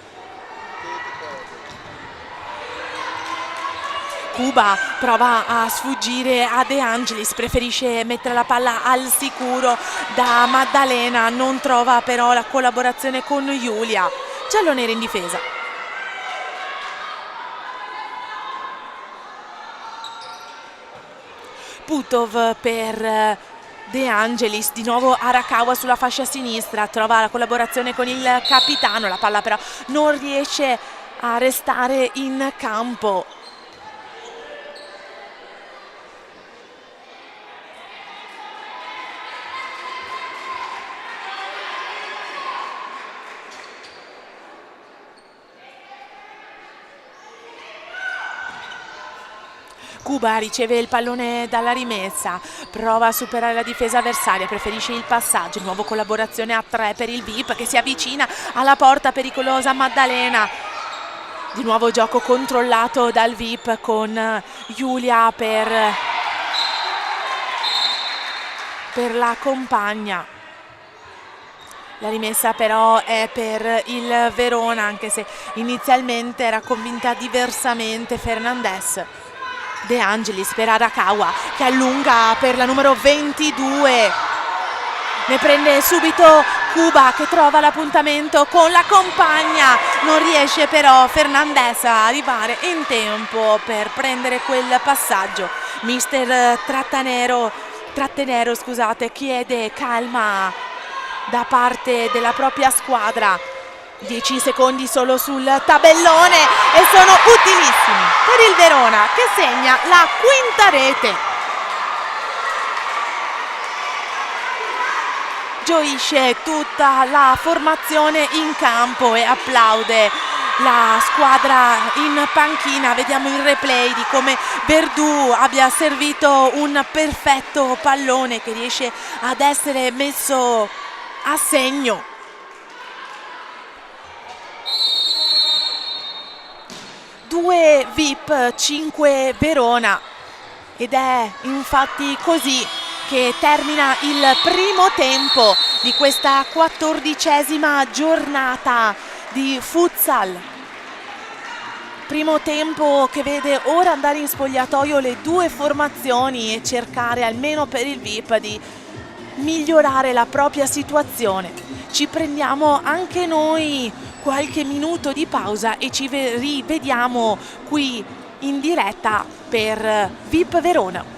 S1: Cuba prova a sfuggire a De Angelis, preferisce mettere la palla al sicuro da Maddalena, non trova però la collaborazione con Giulia. Giallonera in difesa. Putov per De Angelis, di nuovo Arakawa sulla fascia sinistra, trova la collaborazione con il capitano, la palla però non riesce a restare in campo. Cuba riceve il pallone dalla rimessa, prova a superare la difesa avversaria, preferisce il passaggio, nuovo collaborazione a 3 per il VIP, che si avvicina alla porta pericolosa Maddalena. Di nuovo gioco controllato dal VIP con Giulia per la compagna. La rimessa però è per il Verona, anche se inizialmente era convinta diversamente Fernandez. De Angelis per Arakawa che allunga per la numero 22. Ne prende subito Cuba che trova l'appuntamento con la compagna. Non riesce però Fernandez a arrivare in tempo per prendere quel passaggio. Mister Trattenero, scusate, chiede calma da parte della propria squadra. 10 secondi solo sul tabellone e sono utilissimi per il Verona che segna la quinta rete. Gioisce tutta la formazione in campo e applaude la squadra in panchina. Vediamo il replay di come Verdù abbia servito un perfetto pallone che riesce ad essere messo a segno. Due VIP, 5 Verona, ed è infatti così che termina il primo tempo di questa 14ª giornata di futsal. Primo tempo che vede ora andare in spogliatoio le due formazioni e cercare almeno per il VIP di migliorare la propria situazione. Ci prendiamo anche noi qualche minuto di pausa e ci rivediamo qui in diretta per VIP Verona.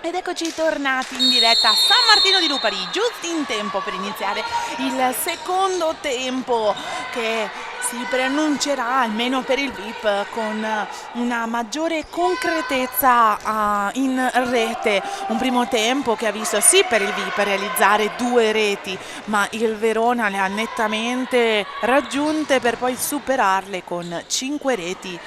S1: Ed eccoci tornati in diretta a San Martino di Lupari, giusto in tempo per iniziare il secondo tempo che si preannuncerà, almeno per il VIP, con una maggiore concretezza in rete. Un primo tempo che ha visto sì per il VIP realizzare 2 reti, ma il Verona le ha nettamente raggiunte per poi superarle con 5 reti.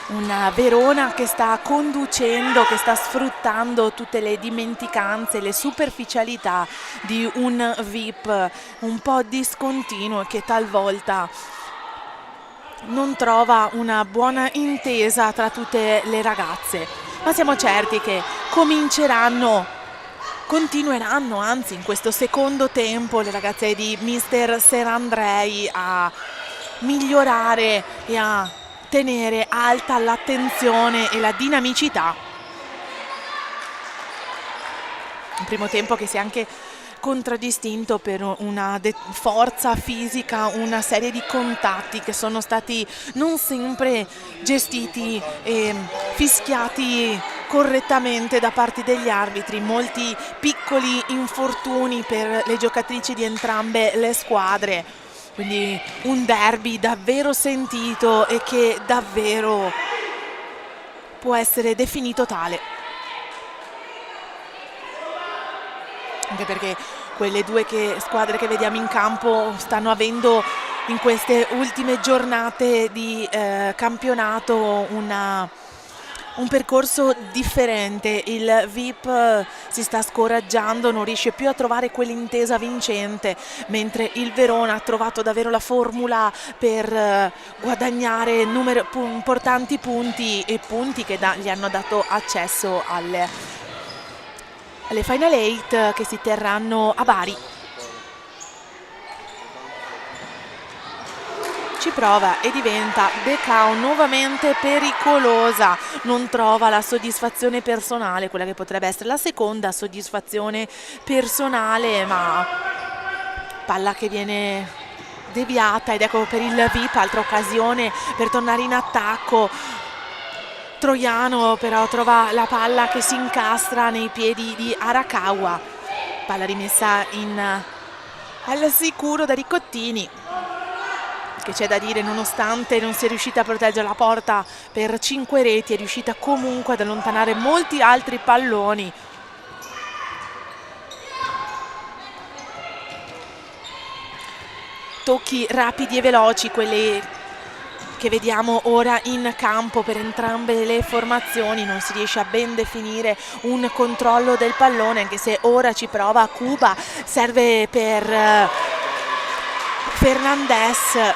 S1: Una Verona che sta conducendo, che sta sfruttando tutte le dimenticanze, le superficialità di un VIP un po' discontinuo e che talvolta non trova una buona intesa tra tutte le ragazze. Ma siamo certi che continueranno anzi in questo secondo tempo le ragazze di Mister Serandrei a migliorare e a tenere alta l'attenzione e la dinamicità. Un primo tempo che si è anche contraddistinto per una forza fisica, una serie di contatti che sono stati non sempre gestiti e fischiati correttamente da parte degli arbitri, molti piccoli infortuni per le giocatrici di entrambe le squadre. Quindi un derby davvero sentito e che davvero può essere definito tale. Anche perché quelle due squadre che vediamo in campo stanno avendo in queste ultime giornate di campionato un percorso differente. Il VIP si sta scoraggiando, non riesce più a trovare quell'intesa vincente, mentre il Verona ha trovato davvero la formula per guadagnare importanti punti e punti che gli hanno dato accesso alle Final 8 che si terranno a Bari. Ci prova e diventa Decao nuovamente pericolosa, non trova la soddisfazione personale, quella che potrebbe essere la seconda soddisfazione personale, ma palla che viene deviata ed ecco per il VIP altra occasione per tornare in attacco. Troiano però trova la palla che si incastra nei piedi di Arakawa, palla rimessa al sicuro da Ricottini, che c'è da dire, nonostante non sia riuscita a proteggere la porta per 5 reti, è riuscita comunque ad allontanare molti altri palloni. Tocchi rapidi e veloci, quelli che vediamo ora in campo per entrambe le formazioni. Non si riesce a ben definire un controllo del pallone, anche se ora ci prova Cuba, serve per Fernandez.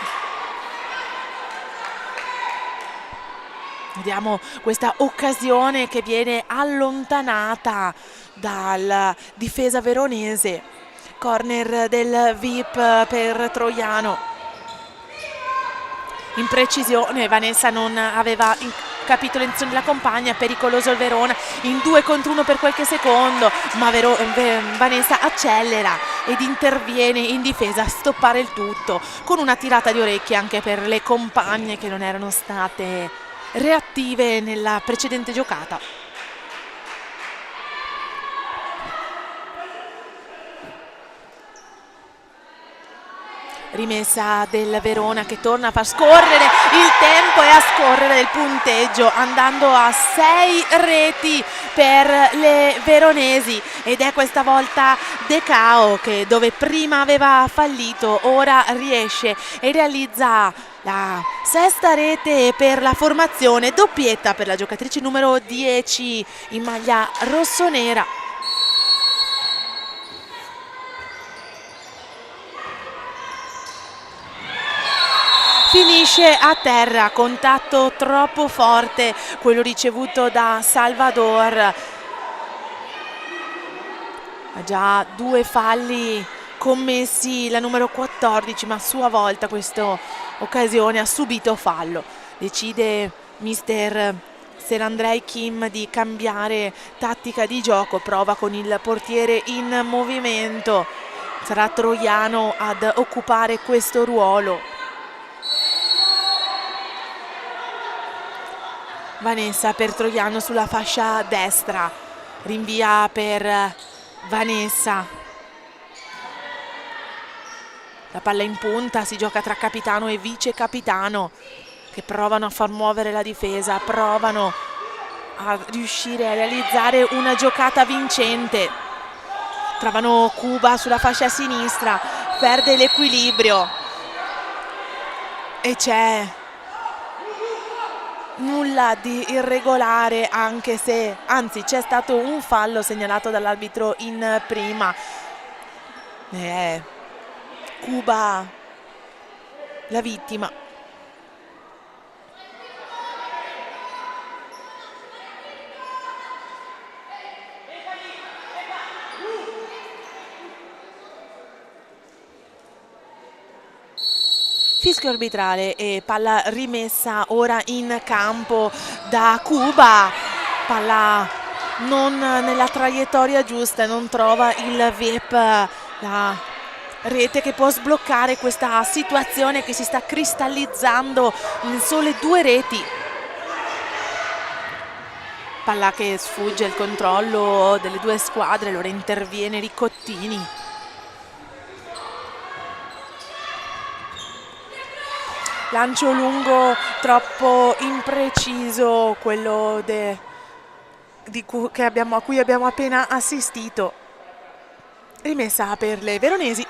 S1: Vediamo questa occasione che viene allontanata dalla difesa veronese. Corner del VIP per Troiano. In precisione Vanessa non aveva capito l'intenzione della compagna, pericoloso il Verona in 2 contro 1 per qualche secondo, ma Vanessa accelera ed interviene in difesa a stoppare il tutto con una tirata di orecchie anche per le compagne che non erano state reattive nella precedente giocata. Rimessa del Verona che torna a far scorrere il tempo e a scorrere il punteggio, andando a 6 reti per le veronesi, ed è questa volta Decao che, dove prima aveva fallito, ora riesce e realizza la 6ª rete per la formazione, doppietta per la giocatrice numero 10 in maglia rossonera. Finisce a terra, contatto troppo forte quello ricevuto da Salvador. Ha già 2 falli commessi la numero 14, ma a sua volta questa occasione ha subito fallo. Decide Mister Serandrei Kim di cambiare tattica di gioco, prova con il portiere in movimento. Sarà Troiano ad occupare questo ruolo. Vanessa per Troiano sulla fascia destra, rinvia per Vanessa. La palla in punta, si gioca tra capitano e vice capitano che provano a far muovere la difesa, provano a riuscire a realizzare una giocata vincente. Trovano Cuba sulla fascia sinistra, perde l'equilibrio e c'è nulla di irregolare, anche se, anzi, c'è stato un fallo segnalato dall'arbitro in prima. Cuba la vittima. Fischio arbitrale e palla rimessa ora in campo da Cuba. Palla non nella traiettoria giusta, non trova il VIP, la rete che può sbloccare questa situazione che si sta cristallizzando in sole 2 reti. Palla che sfugge il controllo delle 2 squadre, allora interviene Ricottini. Lancio lungo troppo impreciso, quello a cui abbiamo appena assistito. Rimessa per le veronesi.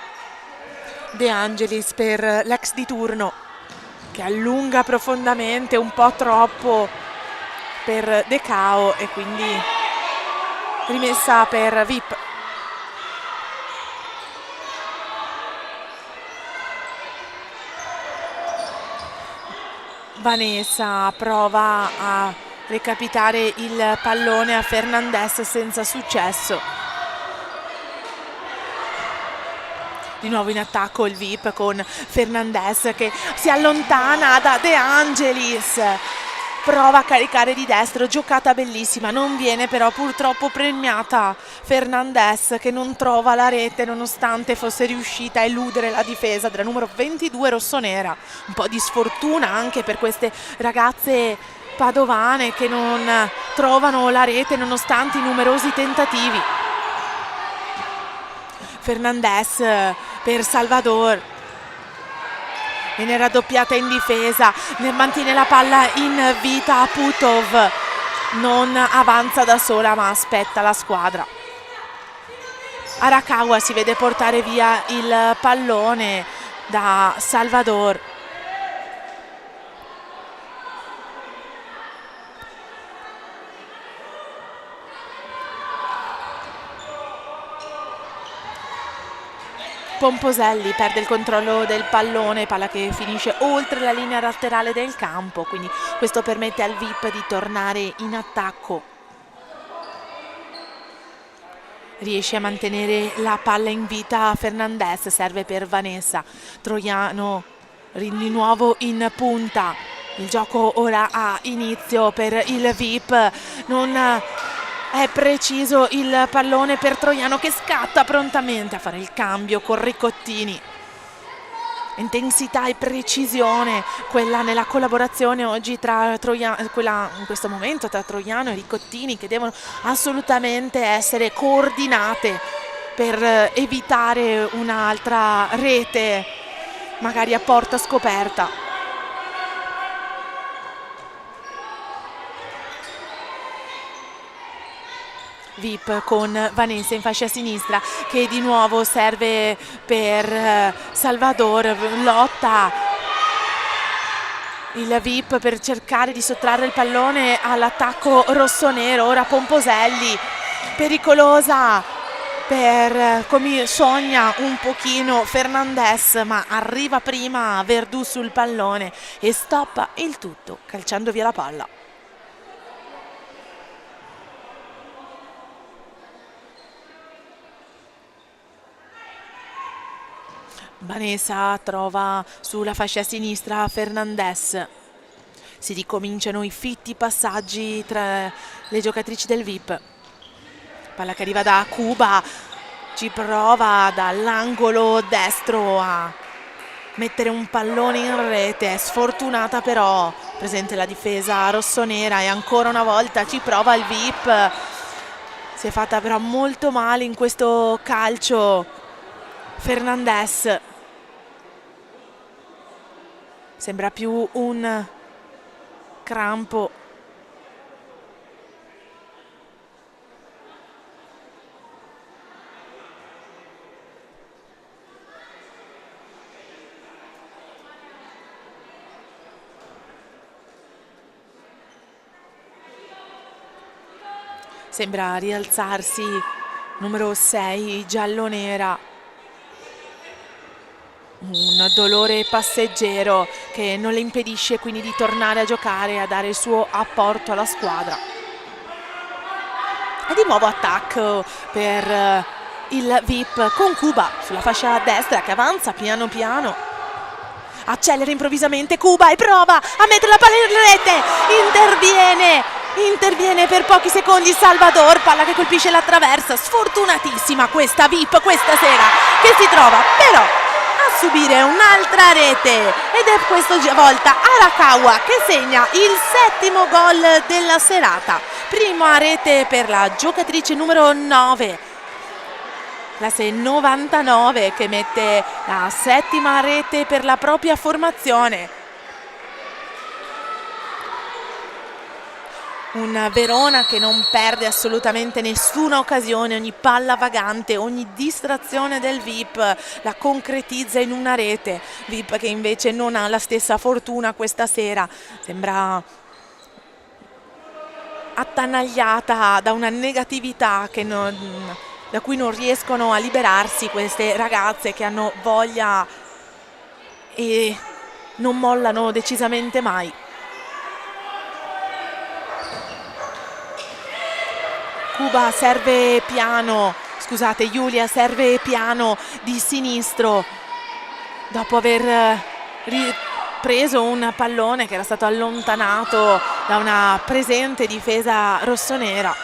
S1: De Angelis per l'ex di turno, che allunga profondamente, un po' troppo per De Cao, e quindi rimessa per VIP. Vanessa prova a recapitare il pallone a Fernandez senza successo. Di nuovo in attacco il VIP con Fernandez che si allontana da De Angelis. Prova a caricare di destro, giocata bellissima, non viene però purtroppo premiata Fernandez, che non trova la rete nonostante fosse riuscita a eludere la difesa della numero 22 rossonera. Un po' di sfortuna anche per queste ragazze padovane che non trovano la rete nonostante i numerosi tentativi. Fernandez per Salvador, viene raddoppiata in difesa, mantiene la palla in vita Putov, non avanza da sola ma aspetta la squadra. Arakawa si vede portare via il pallone da Salvador. Pomposelli perde il controllo del pallone, palla che finisce oltre la linea laterale del campo, quindi questo permette al VIP di tornare in attacco. Riesce a mantenere la palla in vita Fernandez, serve per Vanessa. Troiano di nuovo in punta, il gioco ora ha inizio per il VIP, non è preciso il pallone per Troiano che scatta prontamente a fare il cambio con Ricottini. Intensità e precisione, quella nella collaborazione oggi tra quella in questo momento tra Troiano e Ricottini, che devono assolutamente essere coordinate per evitare un'altra rete, magari a porta scoperta. VIP con Vanessa in fascia sinistra che di nuovo serve per Salvador, lotta il VIP per cercare di sottrarre il pallone all'attacco rossonero. Ora Pomposelli, pericolosa per come sogna un pochino Fernandez, ma arriva prima Verdù sul pallone e stoppa il tutto calciando via la palla. Vanessa trova sulla fascia sinistra Fernandez. Si ricominciano i fitti passaggi tra le giocatrici del VIP. Palla che arriva da Cuba, ci prova dall'angolo destro a mettere un pallone in rete, sfortunata però, presente la difesa rossonera, e ancora una volta ci prova il VIP. Si è fatta però molto male in questo calcio Fernandez. Sembra più un crampo. Sembra rialzarsi numero 6 giallonera. Un dolore passeggero che non le impedisce quindi di tornare a giocare e a dare il suo apporto alla squadra. E di nuovo attacco per il VIP con Cuba sulla fascia destra che avanza piano piano. Accelera improvvisamente Cuba e prova a mettere la palla in rete. Interviene per pochi secondi Salvador, palla che colpisce la traversa. Sfortunatissima questa VIP questa sera, che si trova però a subire un'altra rete, ed è questa volta Arakawa che segna il 7° gol della serata. Prima rete per la giocatrice numero 9, classe 99, che mette la 7ª rete per la propria formazione. Un Verona che non perde assolutamente nessuna occasione, ogni palla vagante, ogni distrazione del VIP la concretizza in una rete. VIP che invece non ha la stessa fortuna questa sera, sembra attanagliata da una negatività da cui non riescono a liberarsi queste ragazze che hanno voglia e non mollano decisamente mai. Cuba serve piano, scusate, Giulia serve piano di sinistro dopo aver ripreso un pallone che era stato allontanato da una presente difesa rossonera.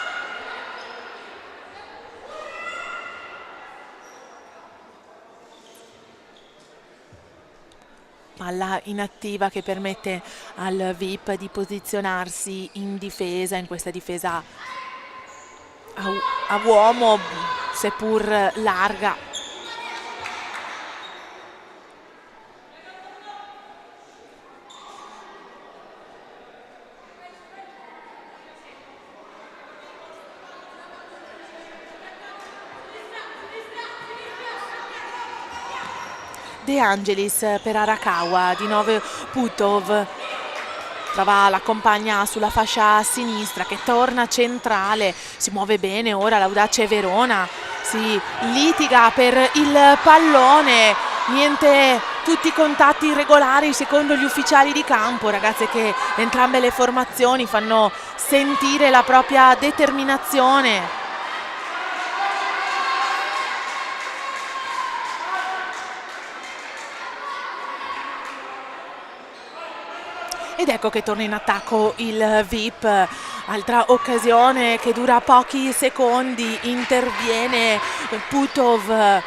S1: Palla inattiva che permette al VIP di posizionarsi in difesa, in questa difesa a uomo seppur larga. De Angelis per Arakawa, di nuovo Putov trova la compagna sulla fascia sinistra che torna centrale, si muove bene ora l'Audace Verona, si litiga per il pallone, niente, tutti i contatti irregolari secondo gli ufficiali di campo, ragazze che entrambe le formazioni fanno sentire la propria determinazione. Ed ecco che torna in attacco il VIP, altra occasione che dura pochi secondi, interviene Putov,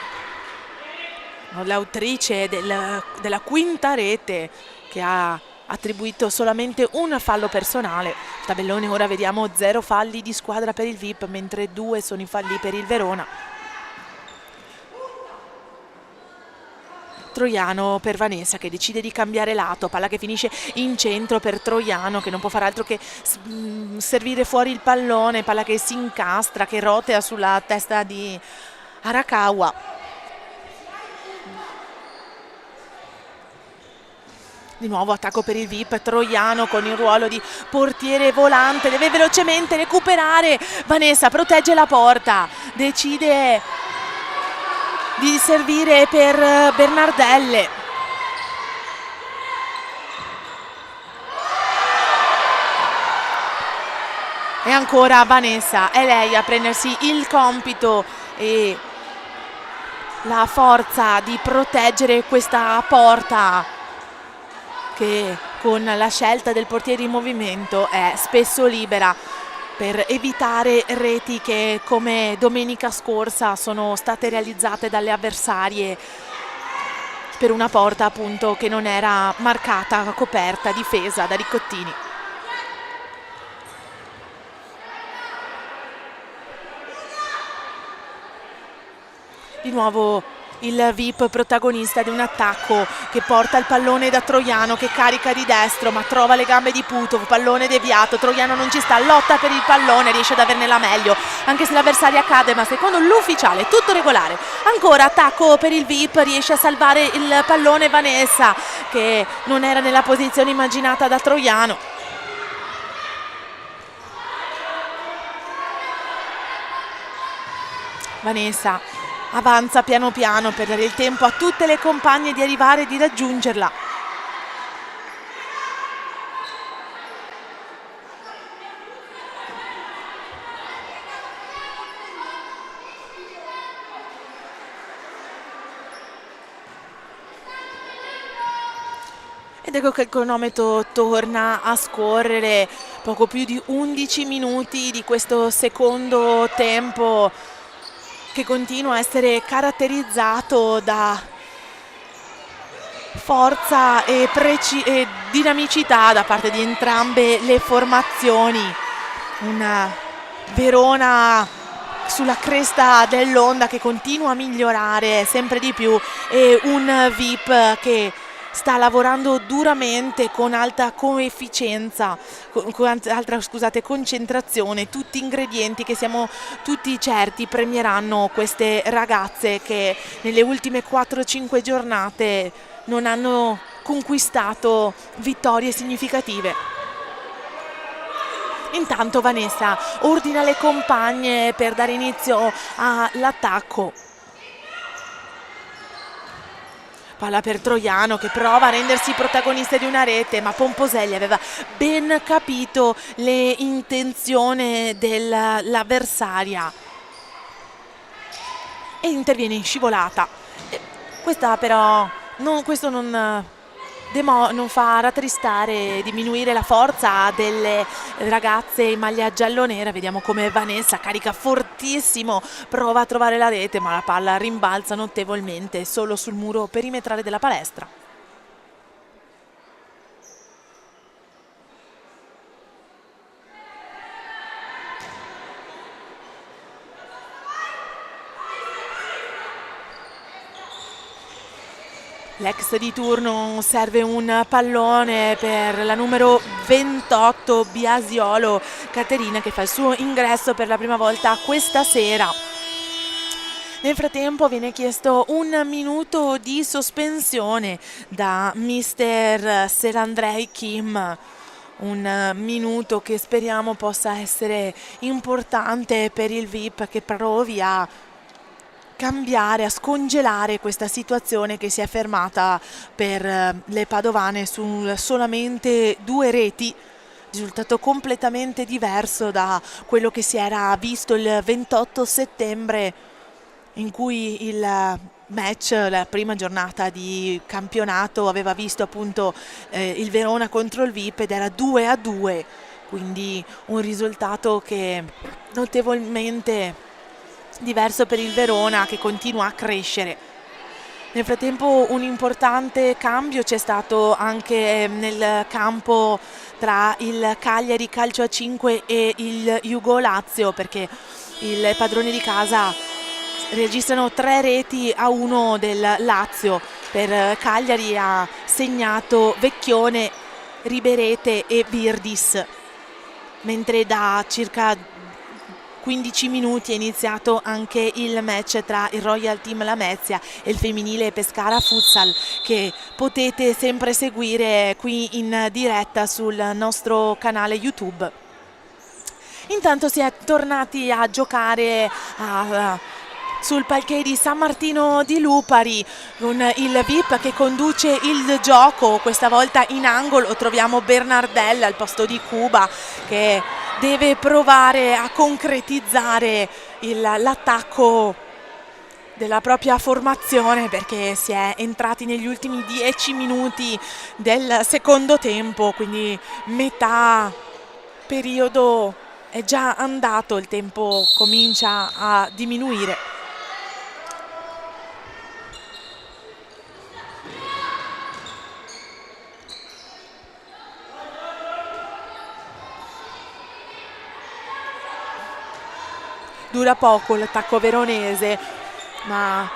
S1: l'autrice della 5ª rete, che ha attribuito solamente un fallo personale. Tabellone ora vediamo 0 falli di squadra per il VIP, mentre 2 sono i falli per il Verona. Troiano per Vanessa che decide di cambiare lato, palla che finisce in centro per Troiano che non può fare altro che servire fuori il pallone, palla che si incastra, che rotea sulla testa di Arakawa. Di nuovo attacco per il VIP, Troiano con il ruolo di portiere volante, deve velocemente recuperare, Vanessa protegge la porta, decide di servire per Bernardelle. E ancora Vanessa, è lei a prendersi il compito e la forza di proteggere questa porta che con la scelta del portiere in movimento è spesso libera, per evitare reti che come domenica scorsa sono state realizzate dalle avversarie per una porta appunto che non era marcata, coperta, difesa da Ricottini. di nuovo il VIP protagonista di un attacco che porta il pallone da Troiano, che carica di destro ma trova le gambe di Putov, pallone deviato, Troiano non ci sta, lotta per il pallone, riesce ad averne la meglio anche se l'avversaria cade, ma secondo l'ufficiale è tutto regolare. Ancora attacco per il VIP, riesce a salvare il pallone Vanessa, che non era nella posizione immaginata da Troiano. Vanessa avanza piano piano per dare il tempo a tutte le compagne di arrivare e di raggiungerla. Ed ecco che il cronometro torna a scorrere, poco più di 11 minuti di questo secondo tempo che continua a essere caratterizzato da forza e dinamicità da parte di entrambe le formazioni. Una Verona sulla cresta dell'onda che continua a migliorare sempre di più e un VIP che sta lavorando duramente con alta coefficienza, concentrazione, tutti ingredienti che siamo tutti certi premieranno queste ragazze che nelle ultime 4-5 giornate non hanno conquistato vittorie significative. Intanto Vanessa ordina le compagne per dare inizio all'attacco. Palla per Troiano che prova a rendersi protagonista di una rete, ma Pomposelli aveva ben capito le intenzioni dell'avversaria e interviene in scivolata. Questa però questo non fa rattristare, diminuire la forza delle ragazze in maglia giallonera. Vediamo come Vanessa carica fortissimo, prova a trovare la rete, ma la palla rimbalza notevolmente solo sul muro perimetrale della palestra. L'ex di turno serve un pallone per la numero 28 Biasiolo Caterina, che fa il suo ingresso per la prima volta questa sera. Nel frattempo viene chiesto un minuto di sospensione da mister Serandrei Kim. Un minuto che speriamo possa essere importante per il VIP, che provi a cambiare, a scongelare questa situazione che si è fermata per le padovane su solamente 2 reti, risultato completamente diverso da quello che si era visto il 28 settembre, in cui il match, la prima giornata di campionato, aveva visto appunto il Verona contro il VIP ed era 2-2, quindi un risultato che notevolmente diverso per il Verona, che continua a crescere. Nel frattempo un importante cambio c'è stato anche nel campo tra il Cagliari Calcio a 5 e il Jugo Lazio, perché i padroni di casa registrano 3-1 del Lazio. Per Cagliari ha segnato Vecchione, Riberete e Virdis, mentre da circa 15 minuti è iniziato anche il match tra il Royal Team Lamezia e il femminile Pescara Futsal, che potete sempre seguire qui in diretta sul nostro canale YouTube. Intanto si è tornati a giocare sul parquet di San Martino di Lupari, con il VIP che conduce il gioco. Questa volta in angolo troviamo Bernardella al posto di Cuba, che deve provare a concretizzare l'attacco della propria formazione, perché si è entrati negli ultimi 10 minuti del secondo tempo, quindi metà periodo è già andato, il tempo comincia a diminuire. Dura poco l'attacco veronese, ma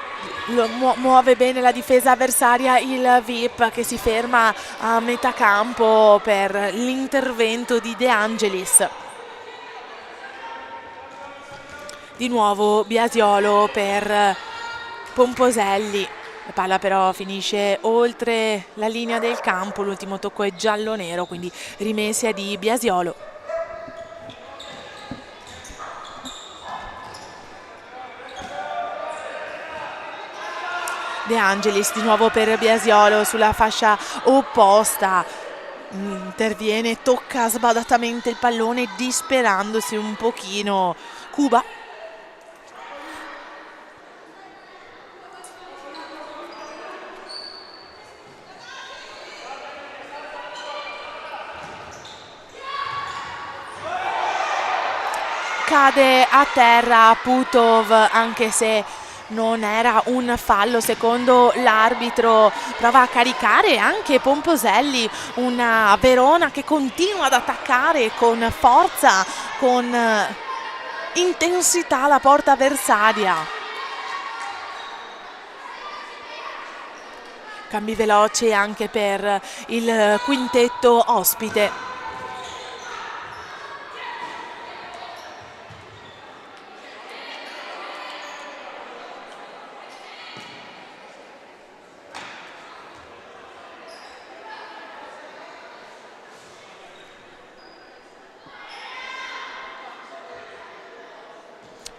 S1: muove bene la difesa avversaria il VIP, che si ferma a metà campo per l'intervento di De Angelis. Di nuovo Biasiolo per Pomposelli, la palla però finisce oltre la linea del campo, l'ultimo tocco è giallo-nero, quindi rimessa di Biasiolo. De Angelis di nuovo per Biasiolo sulla fascia opposta, interviene, tocca sbadatamente il pallone disperandosi un pochino Cuba. Cade a terra Putov, anche se non era un fallo secondo l'arbitro. Prova a caricare anche Pomposelli, una Verona che continua ad attaccare con forza, con intensità la porta avversaria. Cambi veloci anche per il quintetto ospite.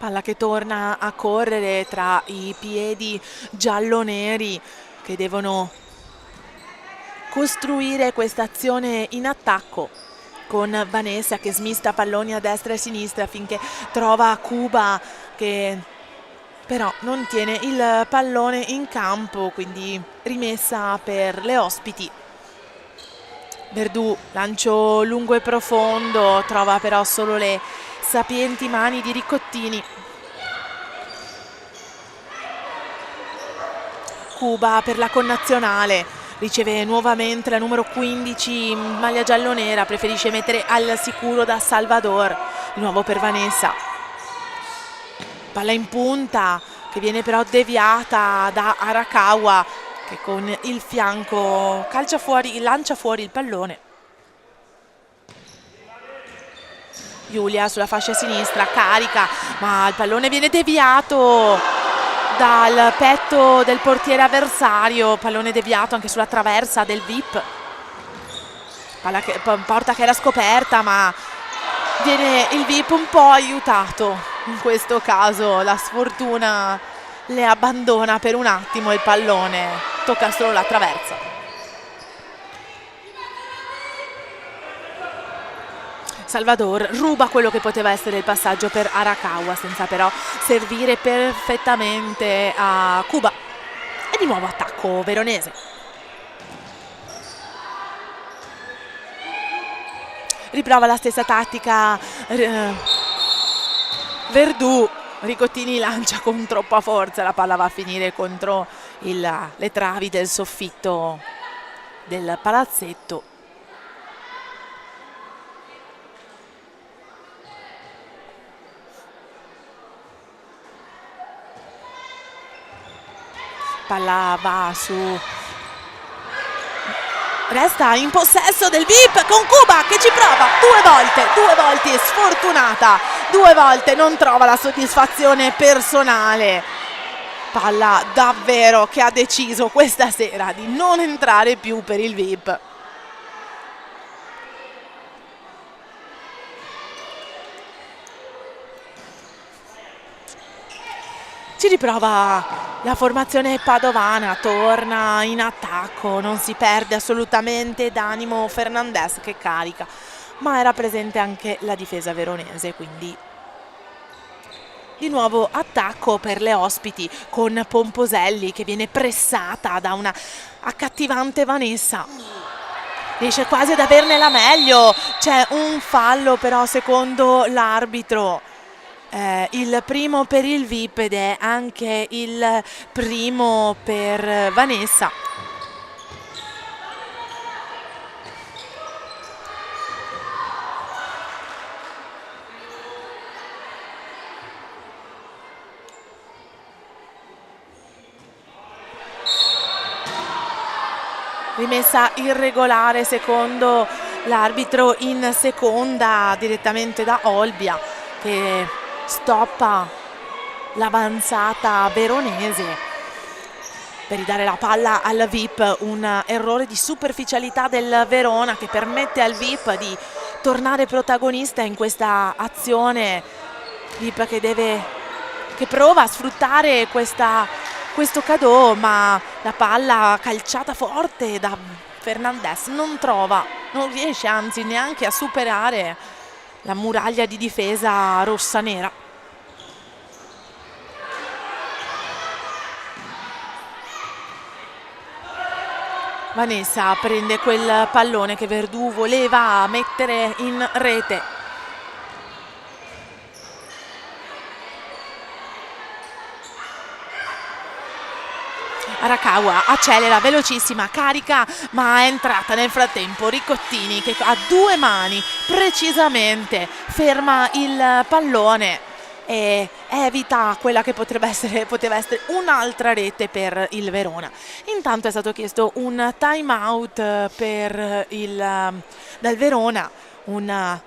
S1: Palla che torna a correre tra i piedi giallo-neri che devono costruire questa azione in attacco, con Vanessa che smista palloni a destra e a sinistra finché trova Cuba, che però non tiene il pallone in campo, quindi rimessa per le ospiti. Verdù, lancio lungo e profondo, trova però solo le sapienti mani di Ricottini. Cuba per la connazionale, riceve nuovamente la numero 15 in maglia giallonera, preferisce mettere al sicuro da Salvador, di nuovo per Vanessa. Palla in punta che viene però deviata da Arakawa, che con il fianco lancia fuori il pallone. Giulia sulla fascia sinistra, carica, ma il pallone viene deviato dal petto del portiere avversario, pallone deviato anche sulla traversa del VIP. Porta che era scoperta, ma viene il VIP un po' aiutato. In questo caso la sfortuna le abbandona per un attimo, il pallone tocca solo la traversa. Salvador ruba quello che poteva essere il passaggio per Arakawa, senza però servire perfettamente a Cuba. E di nuovo attacco veronese. Riprova la stessa tattica Verdù. Ricottini lancia con troppa forza, la palla va a finire contro le travi del soffitto del palazzetto. Palla va su, resta in possesso del VIP con Cuba che ci prova due volte sfortunata, 2 volte non trova la soddisfazione personale. Palla davvero che ha deciso questa sera di non entrare più per il VIP. Ci riprova la formazione padovana, torna in attacco, non si perde assolutamente d'animo Fernandez che carica, ma era presente anche la difesa veronese, quindi di nuovo attacco per le ospiti con Pomposelli che viene pressata da una accattivante Vanessa. Riesce quasi ad averne la meglio, c'è un fallo però secondo l'arbitro. Il primo per il VIP ed è anche il primo per Vanessa. rimessa irregolare secondo l'arbitro in seconda direttamente da Olbia, che stoppa l'avanzata veronese per ridare la palla al VIP. Un errore di superficialità del Verona che permette al VIP di tornare protagonista in questa azione. VIP che prova a sfruttare questo cadeau, ma la palla calciata forte da Fernandez non riesce anzi neanche a superare la muraglia di difesa rossonera. Vanessa prende quel pallone che Verdù voleva mettere in rete. Arakawa accelera, velocissima, carica, ma è entrata nel frattempo Ricottini che a due mani precisamente ferma il pallone e evita quella che poteva essere un'altra rete per il Verona. Intanto è stato chiesto un time out dal Verona, un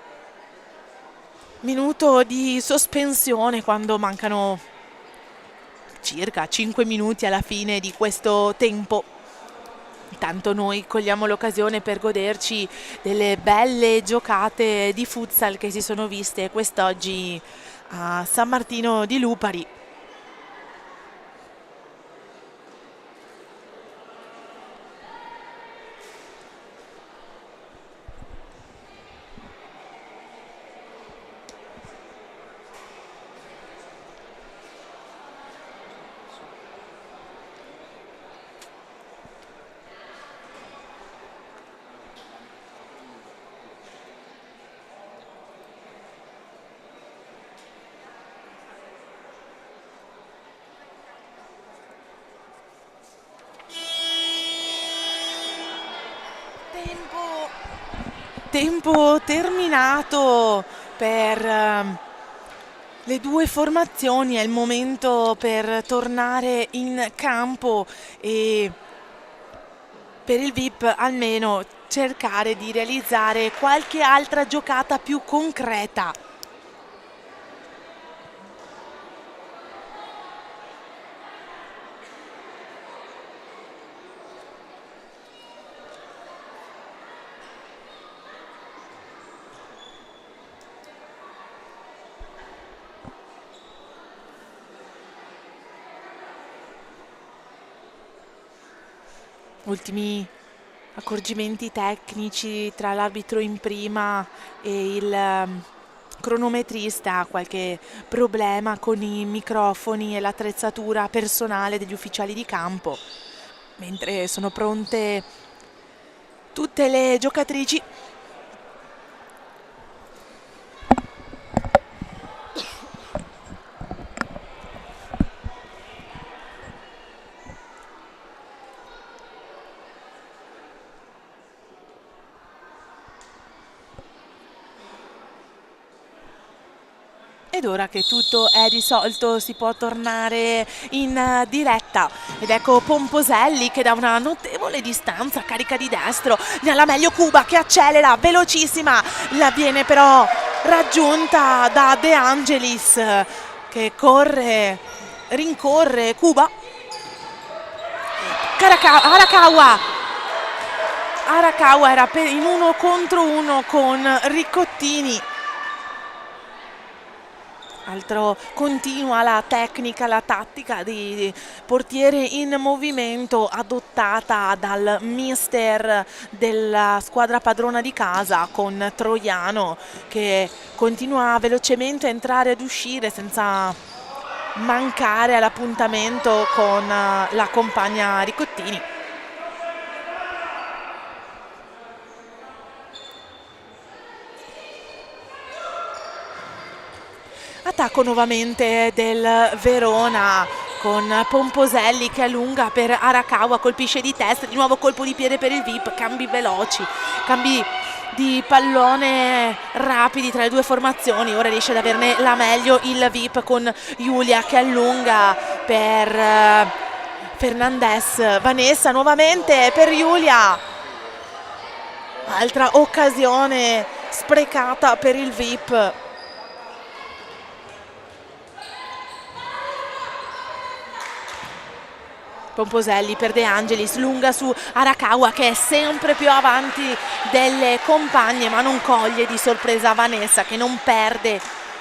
S1: minuto di sospensione quando mancano circa 5 minuti alla fine di questo tempo. Intanto noi cogliamo l'occasione per goderci delle belle giocate di futsal che si sono viste quest'oggi a San Martino di Lupari. Tempo terminato per le due formazioni. È il momento per tornare in campo e per il VIP almeno cercare di realizzare qualche altra giocata più concreta. Ultimi accorgimenti tecnici tra l'arbitro in prima e il cronometrista, qualche problema con i microfoni e l'attrezzatura personale degli ufficiali di campo, mentre sono pronte tutte le giocatrici. Ed ora che tutto è risolto si può tornare in diretta ed ecco Pomposelli che da una notevole distanza carica di destro, nella meglio Cuba che accelera, velocissima, la viene però raggiunta da De Angelis che rincorre Cuba. Arakawa era in 1 contro 1 con Ricottini. Continua la tecnica, la tattica di portiere in movimento adottata dal mister della squadra padrona di casa, con Troiano che continua velocemente a entrare ed uscire senza mancare all'appuntamento con la compagna Ricottini. Attacco nuovamente del Verona con Pomposelli che allunga per Arakawa, colpisce di testa, di nuovo colpo di piede per il VIP, cambi veloci, cambi di pallone rapidi tra le due formazioni. Ora riesce ad averne la meglio il VIP con Giulia che allunga per Fernandez, Vanessa nuovamente per Giulia, altra occasione sprecata per il VIP. Pomposelli per De Angelis, lunga su Arakawa che è sempre più avanti delle compagne, ma non coglie di sorpresa Vanessa, che non perde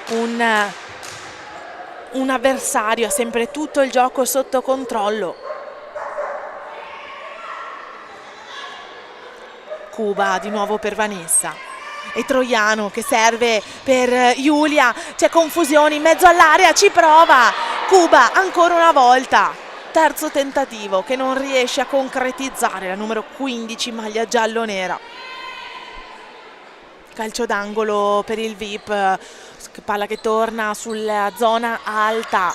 S1: un avversario, ha sempre tutto il gioco sotto controllo. Cuba di nuovo per Vanessa e Troiano che serve per Giulia, c'è confusione in mezzo all'area, ci prova Cuba ancora una volta, terzo tentativo che non riesce a concretizzare la numero 15 maglia giallo-nera. Calcio d'angolo per il VIP, palla che torna sulla zona alta,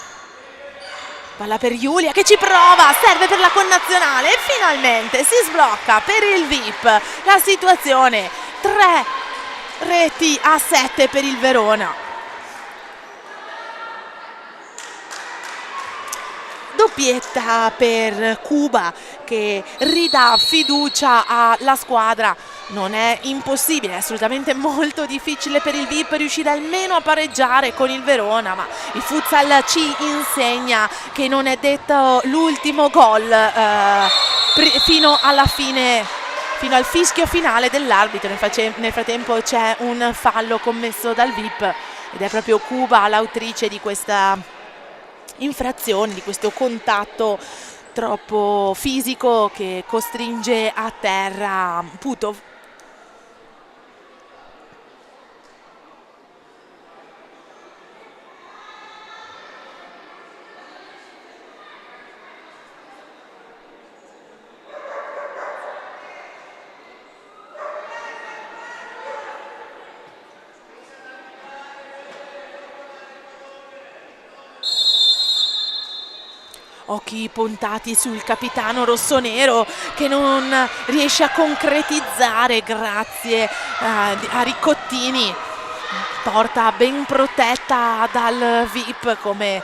S1: palla per Giulia che ci prova, serve per la connazionale e finalmente si sblocca per il VIP la situazione, 3-7 per il Verona. Doppietta per Cuba che ridà fiducia alla squadra. Non è impossibile, è assolutamente molto difficile per il VIP riuscire almeno a pareggiare con il Verona, ma il futsal ci insegna che non è detto l'ultimo gol fino alla fine, fino al fischio finale dell'arbitro. Nel frattempo c'è un fallo commesso dal VIP ed è proprio Cuba l'autrice di questa infrazione, di questo contatto troppo fisico che costringe a terra Putov. Occhi puntati sul capitano rossonero che non riesce a concretizzare grazie a Riccottini. Porta ben protetta dal VIP, come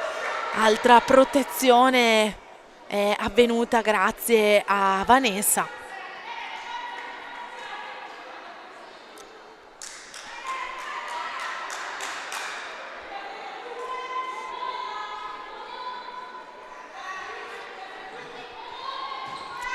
S1: altra protezione è avvenuta grazie a Vanessa.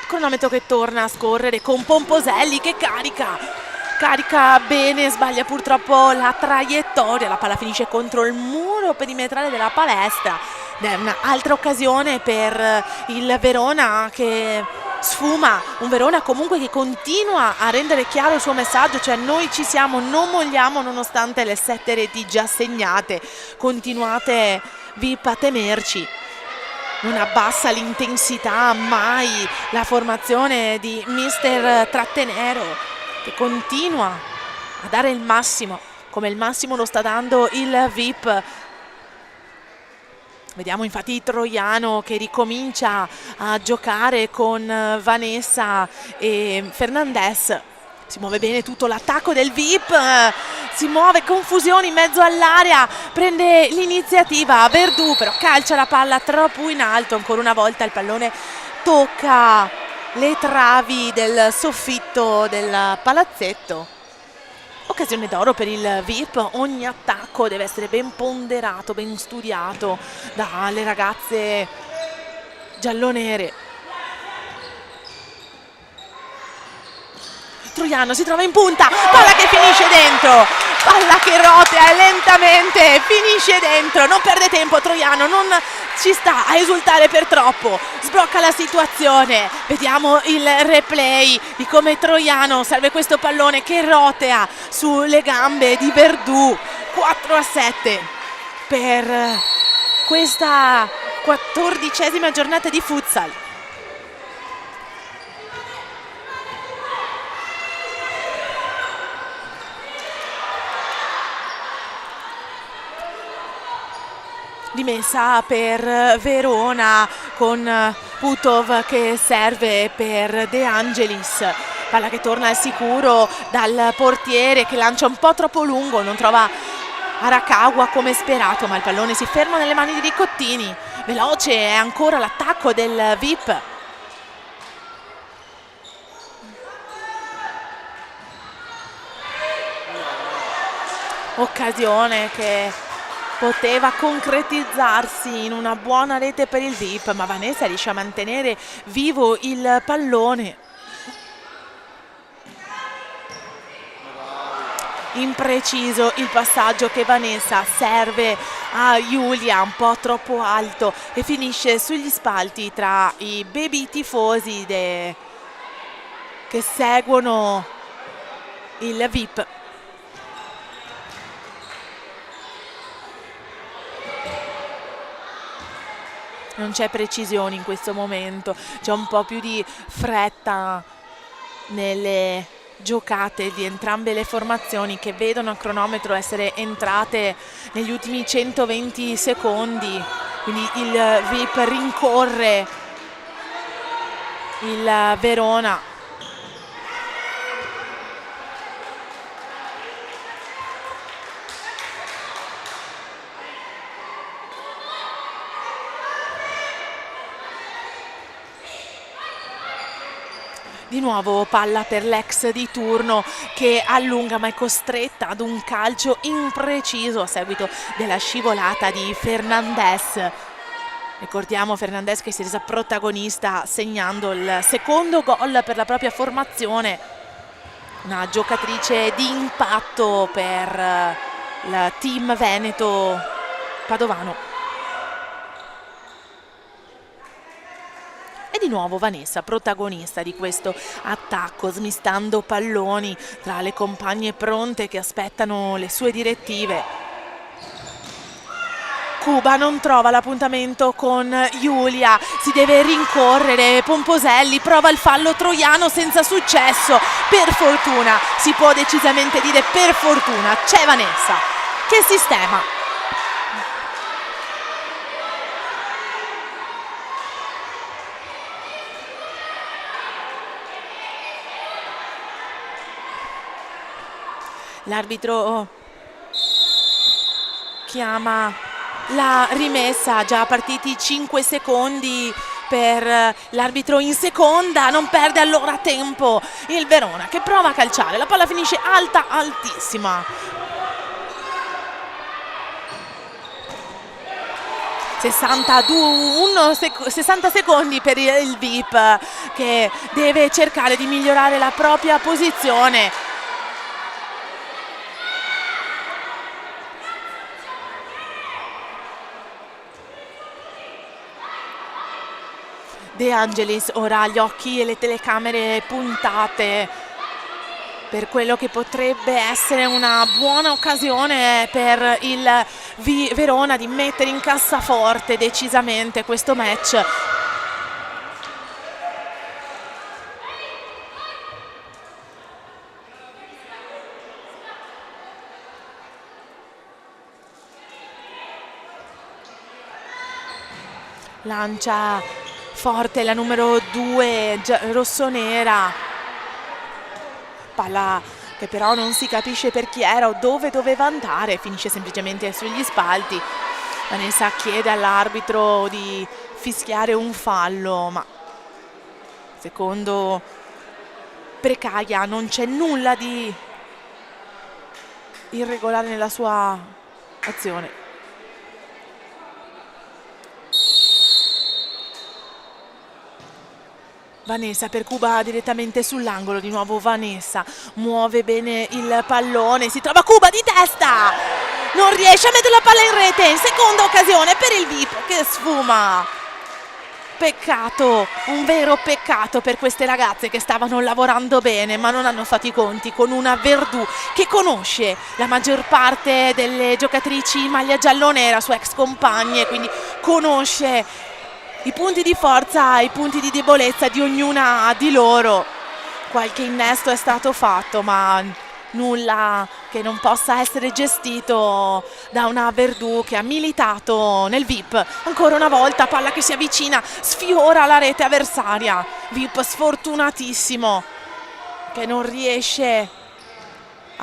S1: Cronometro che torna a scorrere con Pomposelli che carica bene, sbaglia purtroppo la traiettoria, la palla finisce contro il muro perimetrale della palestra ed è un'altra occasione per il Verona che sfuma, un Verona comunque che continua a rendere chiaro il suo messaggio, cioè noi ci siamo, non molliamo nonostante le 7 reti già segnate, continuate VIP a temerci. Non abbassa l'intensità mai la formazione di mister Trattenero, che continua a dare il massimo, come il massimo lo sta dando il VIP. Vediamo infatti Troiano che ricomincia a giocare con Vanessa e Fernandez. Si muove bene tutto l'attacco del VIP, si muove, confusione in mezzo all'area, prende l'iniziativa Verdù, però calcia la palla troppo in alto, ancora una volta il pallone tocca le travi del soffitto del palazzetto. Occasione d'oro per il VIP, ogni attacco deve essere ben ponderato, ben studiato dalle ragazze giallonere. Troiano si trova in punta, palla che finisce dentro, palla che rotea lentamente, finisce dentro, non perde tempo Troiano, non ci sta a esultare per troppo, sblocca la situazione. Vediamo il replay di come Troiano serve questo pallone che rotea sulle gambe di Verdù. 4-7 per questa 14ª giornata di futsal. Rimessa per Verona con Putov che serve per De Angelis, palla che torna al sicuro dal portiere che lancia un po' troppo lungo, non trova Arakawa come sperato, ma il pallone si ferma nelle mani di Riccottini. veloce è ancora l'attacco del VIP. Occasione che poteva concretizzarsi in una buona rete per il VIP, ma Vanessa riesce a mantenere vivo il pallone. Impreciso il passaggio che Vanessa serve a Giulia, un po' troppo alto, e finisce sugli spalti tra i baby tifosi che seguono il VIP. Non c'è precisione in questo momento, c'è un po' più di fretta nelle giocate di entrambe le formazioni, che vedono il cronometro essere entrate negli ultimi 120 secondi, quindi il VIP rincorre il Verona. Di nuovo palla per l'ex di turno che allunga, ma è costretta ad un calcio impreciso a seguito della scivolata di Fernandez. Ricordiamo Fernandez che si è resa protagonista segnando il secondo gol per la propria formazione. Una giocatrice di impatto per il team veneto padovano. E di nuovo Vanessa protagonista di questo attacco, smistando palloni tra le compagne pronte che aspettano le sue direttive. Cuba non trova l'appuntamento con Giulia, si deve rincorrere, Pomposelli prova il fallo troiano senza successo. Per fortuna, si può decisamente dire per fortuna, c'è Vanessa che sistema. L'arbitro chiama la rimessa, già partiti 5 secondi per l'arbitro in seconda, non perde allora tempo il Verona che prova a calciare, la palla finisce alta, altissima. 60 secondi per il VIP che deve cercare di migliorare la propria posizione. De Angelis ora ha gli occhi e le telecamere puntate per quello che potrebbe essere una buona occasione per il Verona di mettere in cassaforte decisamente questo match. Lancia forte la numero 2 rossonera, palla che però non si capisce per chi era o dove doveva andare, finisce semplicemente sugli spalti. Vanessa chiede all'arbitro di fischiare un fallo, ma secondo Precaia non c'è nulla di irregolare nella sua azione. Vanessa per Cuba direttamente sull'angolo, di nuovo Vanessa muove bene il pallone, si trova Cuba di testa, non riesce a mettere la palla in rete, in seconda occasione per il VIP che sfuma. Peccato, un vero peccato per queste ragazze che stavano lavorando bene ma non hanno fatto i conti con una Verdù che conosce la maggior parte delle giocatrici in maglia giallonera, sue ex compagne, quindi conosce i punti di forza e i punti di debolezza di ognuna di loro. Qualche innesto è stato fatto, ma nulla che non possa essere gestito da una Verdù che ha militato nel VIP. Ancora una volta palla che si avvicina, sfiora la rete avversaria. VIP sfortunatissimo che non riesce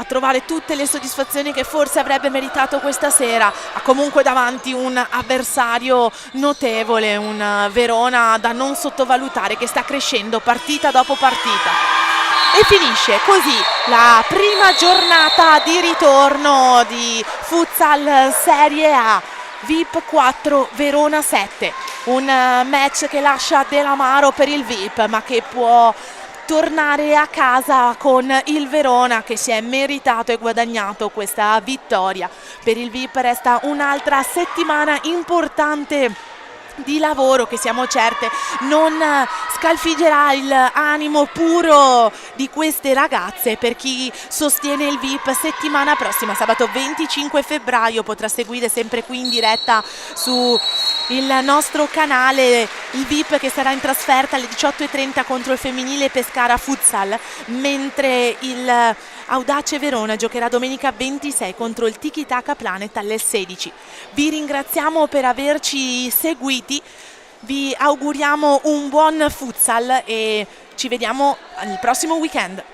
S1: a trovare tutte le soddisfazioni che forse avrebbe meritato questa sera. Ha comunque davanti un avversario notevole, un Verona da non sottovalutare, che sta crescendo partita dopo partita. E finisce così la prima giornata di ritorno di Futsal Serie A. VIP 4, Verona 7. Un match che lascia dell'amaro per il VIP, ma che può tornare a casa con il Verona, che si è meritato e guadagnato questa vittoria. Per il VIP resta un'altra settimana importante di lavoro che siamo certe non scalfiggerà l'animo puro di queste ragazze. Per chi sostiene il VIP, settimana prossima, sabato 25 febbraio, potrà seguire sempre qui in diretta su il nostro canale il VIP, che sarà in trasferta alle 18:30 contro il femminile Pescara Futsal, mentre il Audace Verona giocherà domenica 26 contro il Tiki Taka Planet alle 16. Vi ringraziamo per averci seguiti, vi auguriamo un buon futsal e ci vediamo al prossimo weekend.